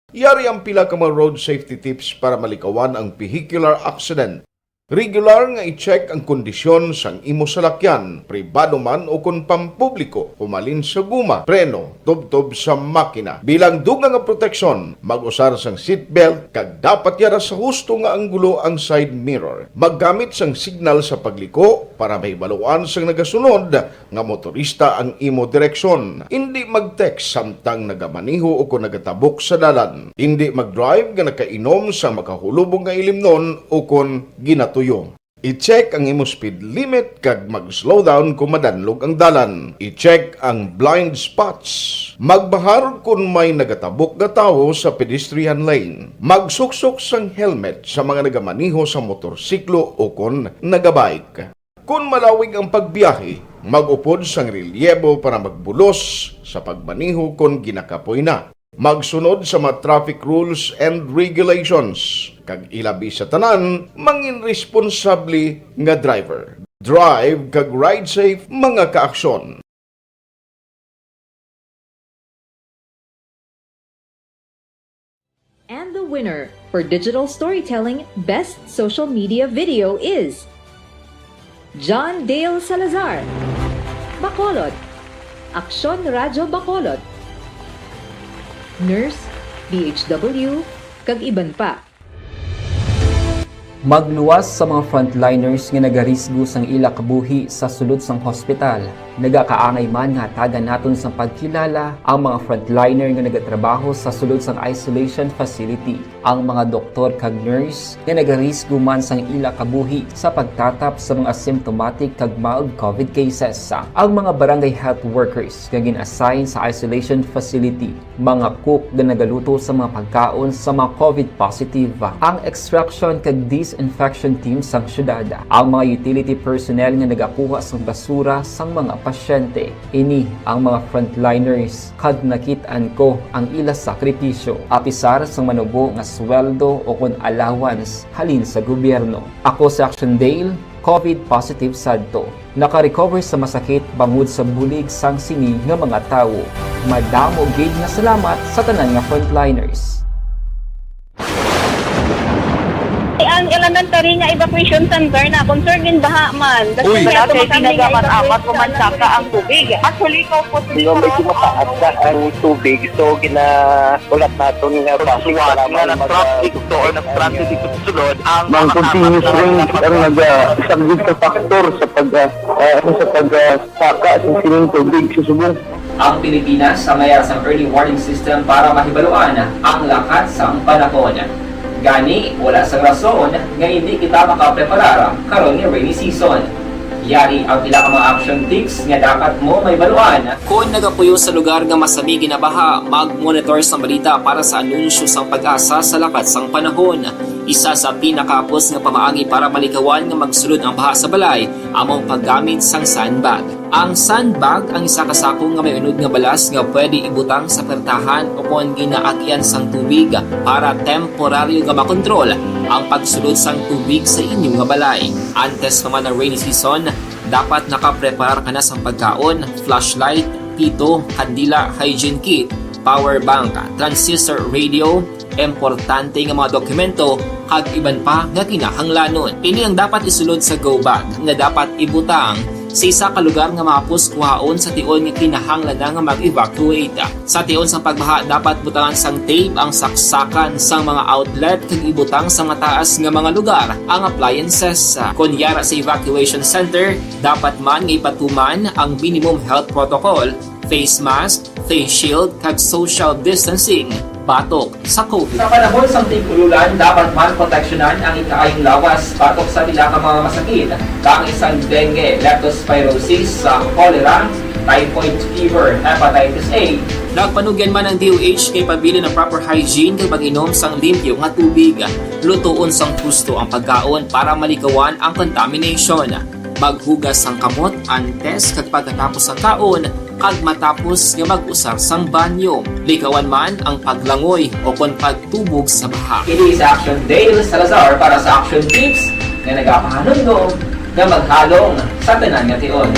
Yari ang pila ka mga road safety tips para malikawan ang vehicular accident. Regular nga i-check ang kondisyon sang imo salakyan, pribado man o kung pampubliko, humalin sa guma, preno, tubtob sa makina. Bilang dugang nga proteksyon, mag-usar sang seatbelt, kag dapat yara sa husto nga anggulo ang side mirror. Maggamit sang signal sa pagliko para may baluan sang nagasunod nga motorista ang imo direksyon. Hindi mag-text samtang nagamaniho o kung nagatabok sa dalan. Hindi mag-drive nga nakainom sa makahulubong nga ilimnon o kung ginatuyo. I-check ang imo speed limit kag mag-slow down kung madanlog ang dalan. I-check ang blind spots. Magbahar kung may nagatabok nga tawo sa pedestrian lane. Magsuksok sang helmet sa mga nagamaniho sa motorsiklo o kung nagabike. Kung malawig ang pagbiyahe, mag-upod sang relyebo para magbulos sa pagmaniho kung ginakapoy na. Magsunod sa mga traffic rules and regulations. Kag ilabi sa tanan, mangin responsable nga driver. Drive kag ride safe mga kaaksyon. And the winner for Digital Storytelling Best Social Media Video is John Dale Salazar, Bacolod, Aksyon Radyo Bacolod, Nurse, DHW, kag iban pa. Magluwas sa mga frontliners nga nagarisgo sang ila kabuhi sa sulod sang hospital. Nagakaangay man nga tagan naton sang pagkilala ang mga frontliner nga nagatrabaho sa sulod sang isolation facility. Ang mga doktor kag nurse nga nagarisgo man sang ila kabuhi sa pagtatap sa mga asymptomatic kag mild COVID cases. Ang mga barangay health workers nga gin-assign sa isolation facility, mga cook nga nagaluto sa mga pagkaon sa mga COVID positive. Ang extraction kag disinfection team sang syudad, ang mga utility personnel nga nagakuha sang basura sang mga pasyente. Ini ang mga frontliners kag nakit-an ko ang ila sakripisyo apisar sang manubo nga sweldo o kun allowance halin sa gobyerno. Ako si Action Dale, COVID positive sadto. Naka-recover sa masakit bangod sa bulig sang sini nga mga tawo. Madamo gid nga salamat sa tanan nga frontliners. Ang elementary nga evacuation center na concern din baha man. Uy, Kasi pinagamat-amat ko man saka ang tubig. Actually, ko po dito may kumataas na ang tubig. So, ginaulat natin nga basuhan nga ng traffic to or ng-traffic dito sa sulod. Ang continuous rain ang isang good factor sa pagsaka sa sining tubig sa subong. Ang Pilipinas sa mayas ang early warning system para mahibaluan ang lakat sa panahon. Gani, wala sa rason nga hindi kita makapreparar karon ni rainy season. Yari ang pila ka mga action tips nga dapat mo may baluan. Kung nagapuyo sa lugar nga masami ginabaha, mag-monitor sa balita para sa anunsyo sang pag-asa sa lakat sang panahon. Isa sa pinakapos nga pamaagi para malikawan nga magsulod ang baha sa balay among paggamit sang sandbag. Ang sandbag ang isa ka sako nga may unod nga balas nga pwede ibutang sa pertahan o kung ginaagyan sang tubig para temporaryo nga makontrol ang pagsulod sang tubig sa inyong nga balay. Antes naman ng rainy season, dapat nakaprepare ka na sa pagkaon, flashlight, pito, kandila, hygiene kit, power bank, transistor radio, importante nga mga dokumento kag iban pa nga kinahanglanon. Ini ang dapat isulod sa go bag nga dapat ibutang sa isa ka lugar nga mapus kuhaon sa tion nga kinahanglan nga mag-evacuate. Sa tion sa pagbaha dapat butangan sang tape ang saksakan sang mga outlet kag ibutang sa mataas nga mga lugar ang appliances. Kunyara sa evacuation center, dapat man nga ipatuman ang minimum health protocol, face mask, face shield kag social distancing batok sa COVID. Sa panahon sa tig-ululan, dapat man proteksyonan ang ikaayong lawas batok sa pila ka mga masakit, kang isang dengue, leptospirosis, cholera, typhoid fever, hepatitis A. Nagpanugyan man ang DOH kay pabili ng proper hygiene kay pag-inom sang limpyo nga tubig. Lutuon sang gusto ang pagkaon para malikawan ang contamination. Maghugas sang kamot antes kag pagkatapos ang kaon kag matapos nga mag-usar sang banyo. Likawan man ang paglangoy o kon pagtubog sa baha. Kini sa Action Dale Salazar para sa Action Tips nga nagapahanundong nga maghalong sa tanan nga tion.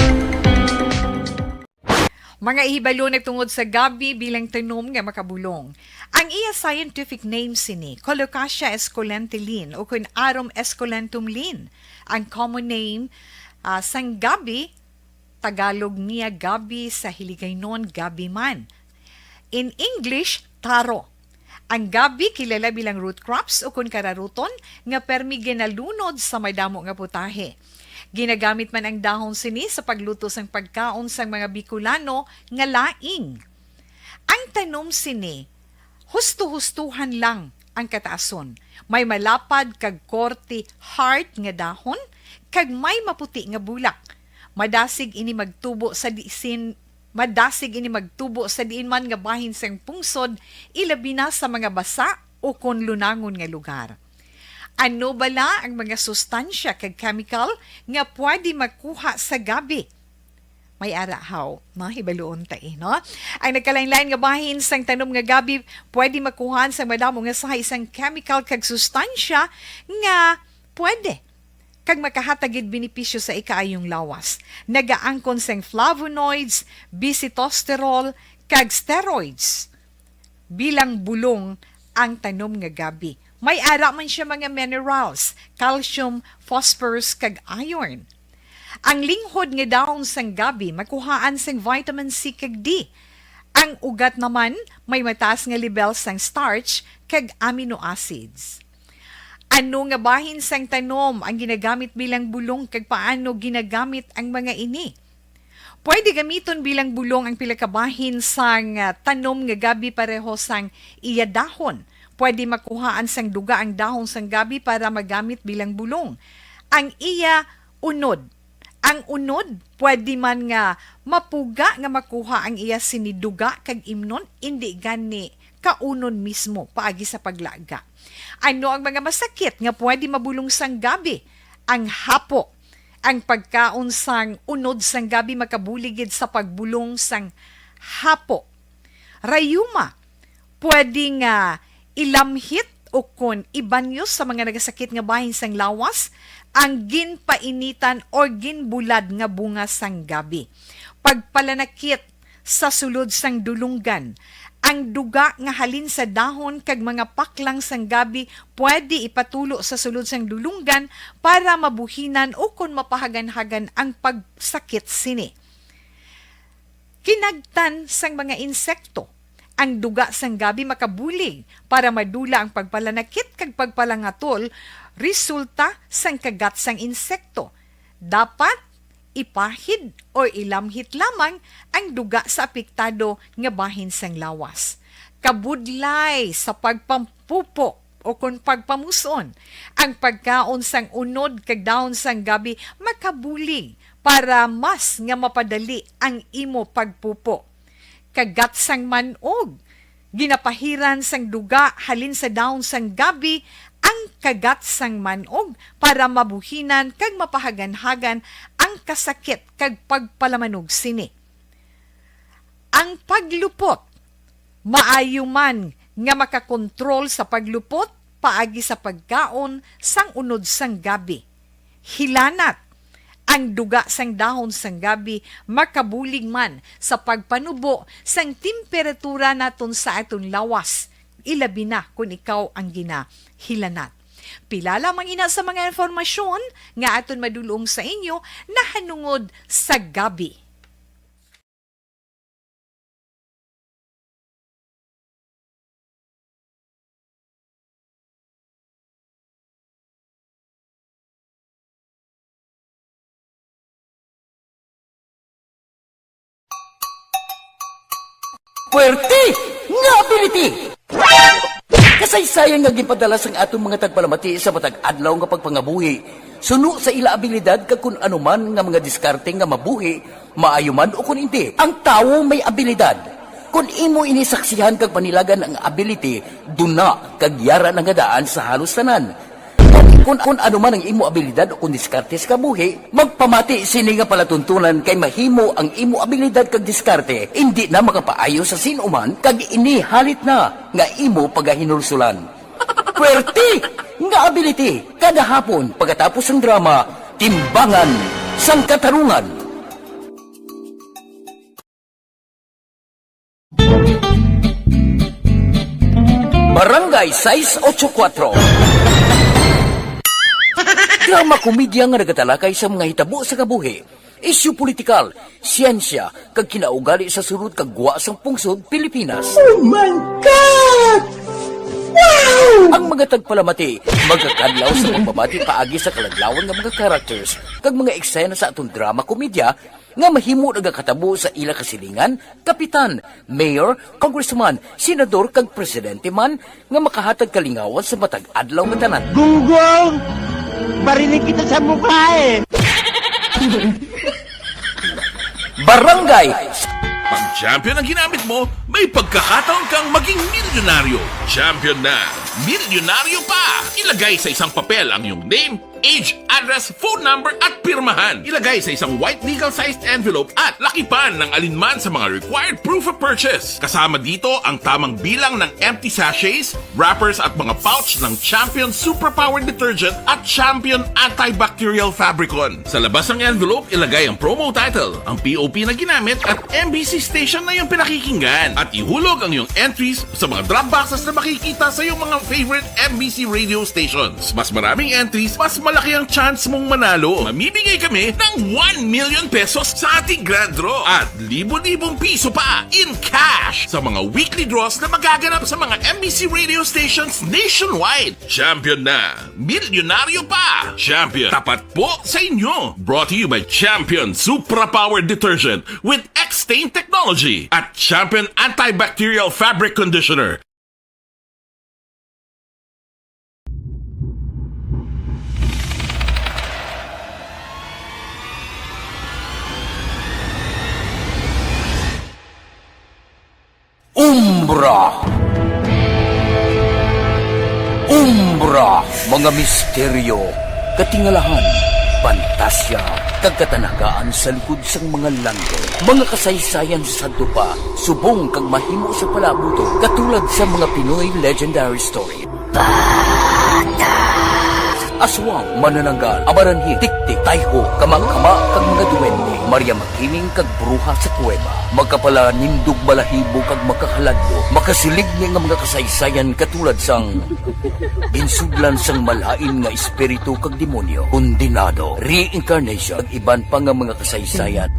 Mga ihibalo nagtungod sa gabi bilang tanom nga makabulong. Ang iya scientific name sini, Colocasia esculentilin o kun Arum esculentum lin. Ang common name sang gabi, Tagalog niya gabi, sa Hiligaynon gabi man. In English, taro. Ang gabi kilala bilang root crops o kun kararuton nga permi ginalunod sa may damo nga putahe. Ginagamit man ang dahon sini sa pagluto sang pagkaon sang mga Bicolano nga laing. Ang tanom sini, husto-hustuhan lang ang kataason. May malapad kag korte heart nga dahon kag may maputi nga bulak. Madasig ini magtubo sa diin man nga bahin sang pungsod, ilabi na sa mga basa o kon lunangon nga lugar. Ano bala ang mga sustansya kag chemical nga pwede makuha sa gabi? May arahaw, mahibaluon tayo, no? Ang nagkalain-lain nga bahin sang tanom nga gabi, pwede makuhaan sa madamo nga sa isang chemical kag sustansya nga pwede kag makahatagid benepisyo sa ikaayong lawas. Nagaangkon sang flavonoids, bisitosterol, kag steroids. Bilang bulong ang tanom nga gabi. May ara man siya mga minerals, calcium, phosphorus, kag iron. Ang linghod nga dahon sang gabi, makuhaan sang vitamin C kag D. Ang ugat naman, may mataas nga level sang starch kag amino acids. Ano nga bahin sang tanom ang ginagamit bilang bulong kag paano ginagamit ang mga ini? Pwede gamiton bilang bulong ang pila ka bahin sang tanom nga gabi pareho sang iya dahon. Pwede makuhaan sang duga ang dahon sang gabi para magamit bilang bulong. Ang iya unod. Ang unod, pwede man nga mapuga nga makuha ang iya siniduga kag imnon, hindi gani kaunon mismo paagi sa paglaga. Ano ang mga masakit nga pwede mabulong sang gabi? Ang hapo. Ang pagkaon sang unod sang gabi makabuligid sa pagbulong sang hapo. Rayuma. Pwede nga ilamhit o kon ibanyos sa mga nagasakit nga bahin sang lawas ang ginpainitan o ginbulad nga bunga sang gabi. Pagpalanakit sa sulod sang dulunggan. Ang duga nga halin sa dahon kag mga paklang sang gabi pwede ipatulo sa sulod sang dulunggan para mabuhinan o kon mapahagan-hagan ang pagsakit sini. Kinagtan sang mga insekto. Ang duga sang gabi makabulig para madula ang pagpalanakit kag pagpalangatol resulta sang kagat sang insekto. Dapat ipahid o ilamhit lamang ang duga sa apektado nga bahin sang lawas. Kabudlay sa pagpampupo o kung pagpamuson, ang pagkaon sang unod kag dahon sang gabi makabulig para mas nga mapadali ang imo pagpupo. Kagat sang manog, ginapahiran sang duga halin sa dahon sang gabi ang kagat sang manog para mabuhinan kag mapahagan-hagan ang kasakit kag pagpalamanog sini. Ang paglupot, maayo man nga makakontrol sa paglupot paagi sa pagkaon sang unod sang gabi. Hilanat, ang duga sang dahon sang gabi makabulig man sa pagpanubo sang temperatura naton sa aton lawas. Ilabi na kung ikaw ang ginahilanat. Pila lamang ina sa mga informasyon nga aton madulong sa inyo na hanungod sa gabi. Puwerte nga ability! Kasaysayan nga gipadala sang atong mga tagpalamati sa matag adlaw nga pagpangabuhi. Suno sa ila abilidad kag kun anuman nga mga diskarte nga mabuhi, maayo man o kun hindi. Ang tawo may abilidad. Kung imo inisaksihan kag panilagan ang ability, duna kag yara nga daan sa halos tanan. Kung ano man ang imo abilidad o kung diskarte sa kabuhi, magpamati sini nga palatuntunan kay mahimo ang imo abilidad kag diskarte, hindi na makapaayo sa sinuman kag inihalit na nga imo pagahinulsulan. Puwerte nga ability kada hapon pagkatapos ng drama, Timbangan sang Katarungan. Barangay 684 drama komedya nga nagatalakay sa mga hitabo sa kabuhi, isyu politikal, siyensya, kag kinaugali sa surut kag guwa sang pungsod Pilipinas. Oh my God! Wow! Ang mga tagpalamati, magkakadlaw sa pagbabati paagi sa kalaglawan ng mga characters kag mga eksena sa atong drama komedya nga mahimo nagakatabo sa ila kasilingan, kapitan, mayor, congressman, senador kag presidente man nga makahatag kalingawan sa matag adlaw nga tanan. Gunggong! Barinig kita sa mukha eh! Barangay! Pag champion ang ginamit mo, may pagkakataon kang maging milyonaryo. Champion na, milyonaryo pa! Ilagay sa isang papel ang iyong name, age, address, phone number at pirmahan. Ilagay sa isang white legal-sized envelope at lakipan ng alinman sa mga required proof of purchase. Kasama dito ang tamang bilang ng empty sachets, wrappers at mga pouch ng Champion Superpower Detergent at Champion Antibacterial Fabricon. Sa labas ng envelope, ilagay ang promo title, ang POP na ginamit at MBC station na yung pinakikinggan. At ihulog ang iyong entries sa mga drop boxes na makikita sa iyong mga favorite MBC radio stations. Mas maraming entries, mas malaki ang chance mong manalo. Mamimigay kami ng 1 million pesos sa ating grand draw at libo-libong piso pa in cash sa mga weekly draws na magaganap sa mga MBC radio stations nationwide. Champion na, milyonaryo pa. Champion, tapat po sa inyo. Brought to you by Champion Superpower Detergent with X-Stain Technology at Champion Antibacterial Fabric Conditioner. Umbra! Umbra! Mga misteryo, katingalahan, pantasya, kagkatanagaan sa likod sang mga langit. Mga kasaysayan sa dupa, subong kag mahimo sa palabuto, katulad sa mga Pinoy legendary story. Aswang, manananggal, amaranhi, tiktik, tayho, kamang-kama, kag mga duwende, Maria Makining kag bruha sa kuweba, magkapala nindog balahibo kag makahaladlo, makasilig niya nga mga kasaysayan katulad sang insudlan sang malain nga espiritu kag demonyo, kondinado, reincarnation, kag iban pa nga mga kasaysayan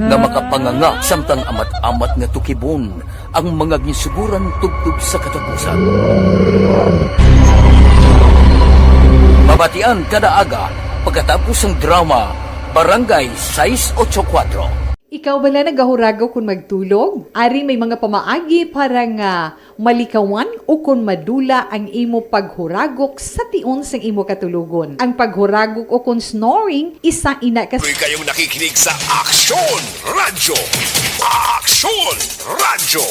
nga makapanganga samtang amat-amat nga tukibon ang mga ginsuguran tugtog sa katapusan. Mabatian kada aga pagkatapos ng drama Barangay 684. Ikaw bala nagahurago kung magtulog? Ari may mga pamaagi para nga malikawan o kung madula ang imo paghuragok sa tion sang imo katulugon. Ang paghuragok o kung snoring, isa ina ka... Tuloy kayong nakikinig sa Aksyon Radyo! Aksyon Radyo!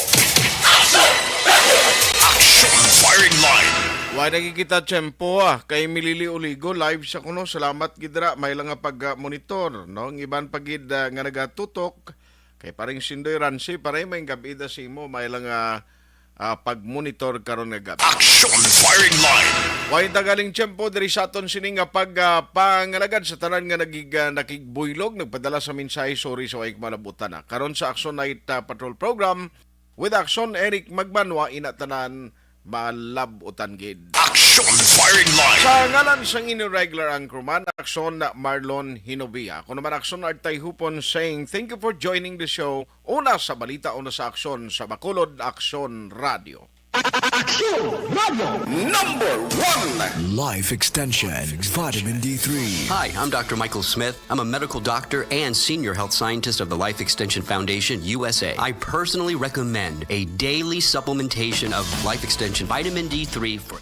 Aksyon Firing Line! Why nakikita tiyempo kay Milili Uligo live sa kuno. Salamat gidra may lang nga pag-monitor no. Ang iban pagid nga nagatutok kay paring Sindoy Ransi paray may gabi da simo may lang pag-monitor karon nga gabi. Action Firing Line. Why tagaling tiyempo diri sa aton sini nga pangalagad sa tanan nga nakigbuylog nagpadala sa mensahe sorry sa way malabutan na. Karon sa Action Night Patrol Program with Action Eric Magbanwa inatanan malabutan gid. Action Firing Line. Sa ngalan sang regular anchorman, Action Marlon Hinovia. Kung naman Action Artay Hupon saying thank you for joining the show. Una sa balita, una sa Action sa Bacolod Action Radio. Number 1. Life Extension Vitamin D3. Hi, I'm Dr. Michael Smith. I'm a medical doctor and senior health scientist of the Life Extension Foundation USA. I personally recommend a daily supplementation of Life Extension Vitamin D3 for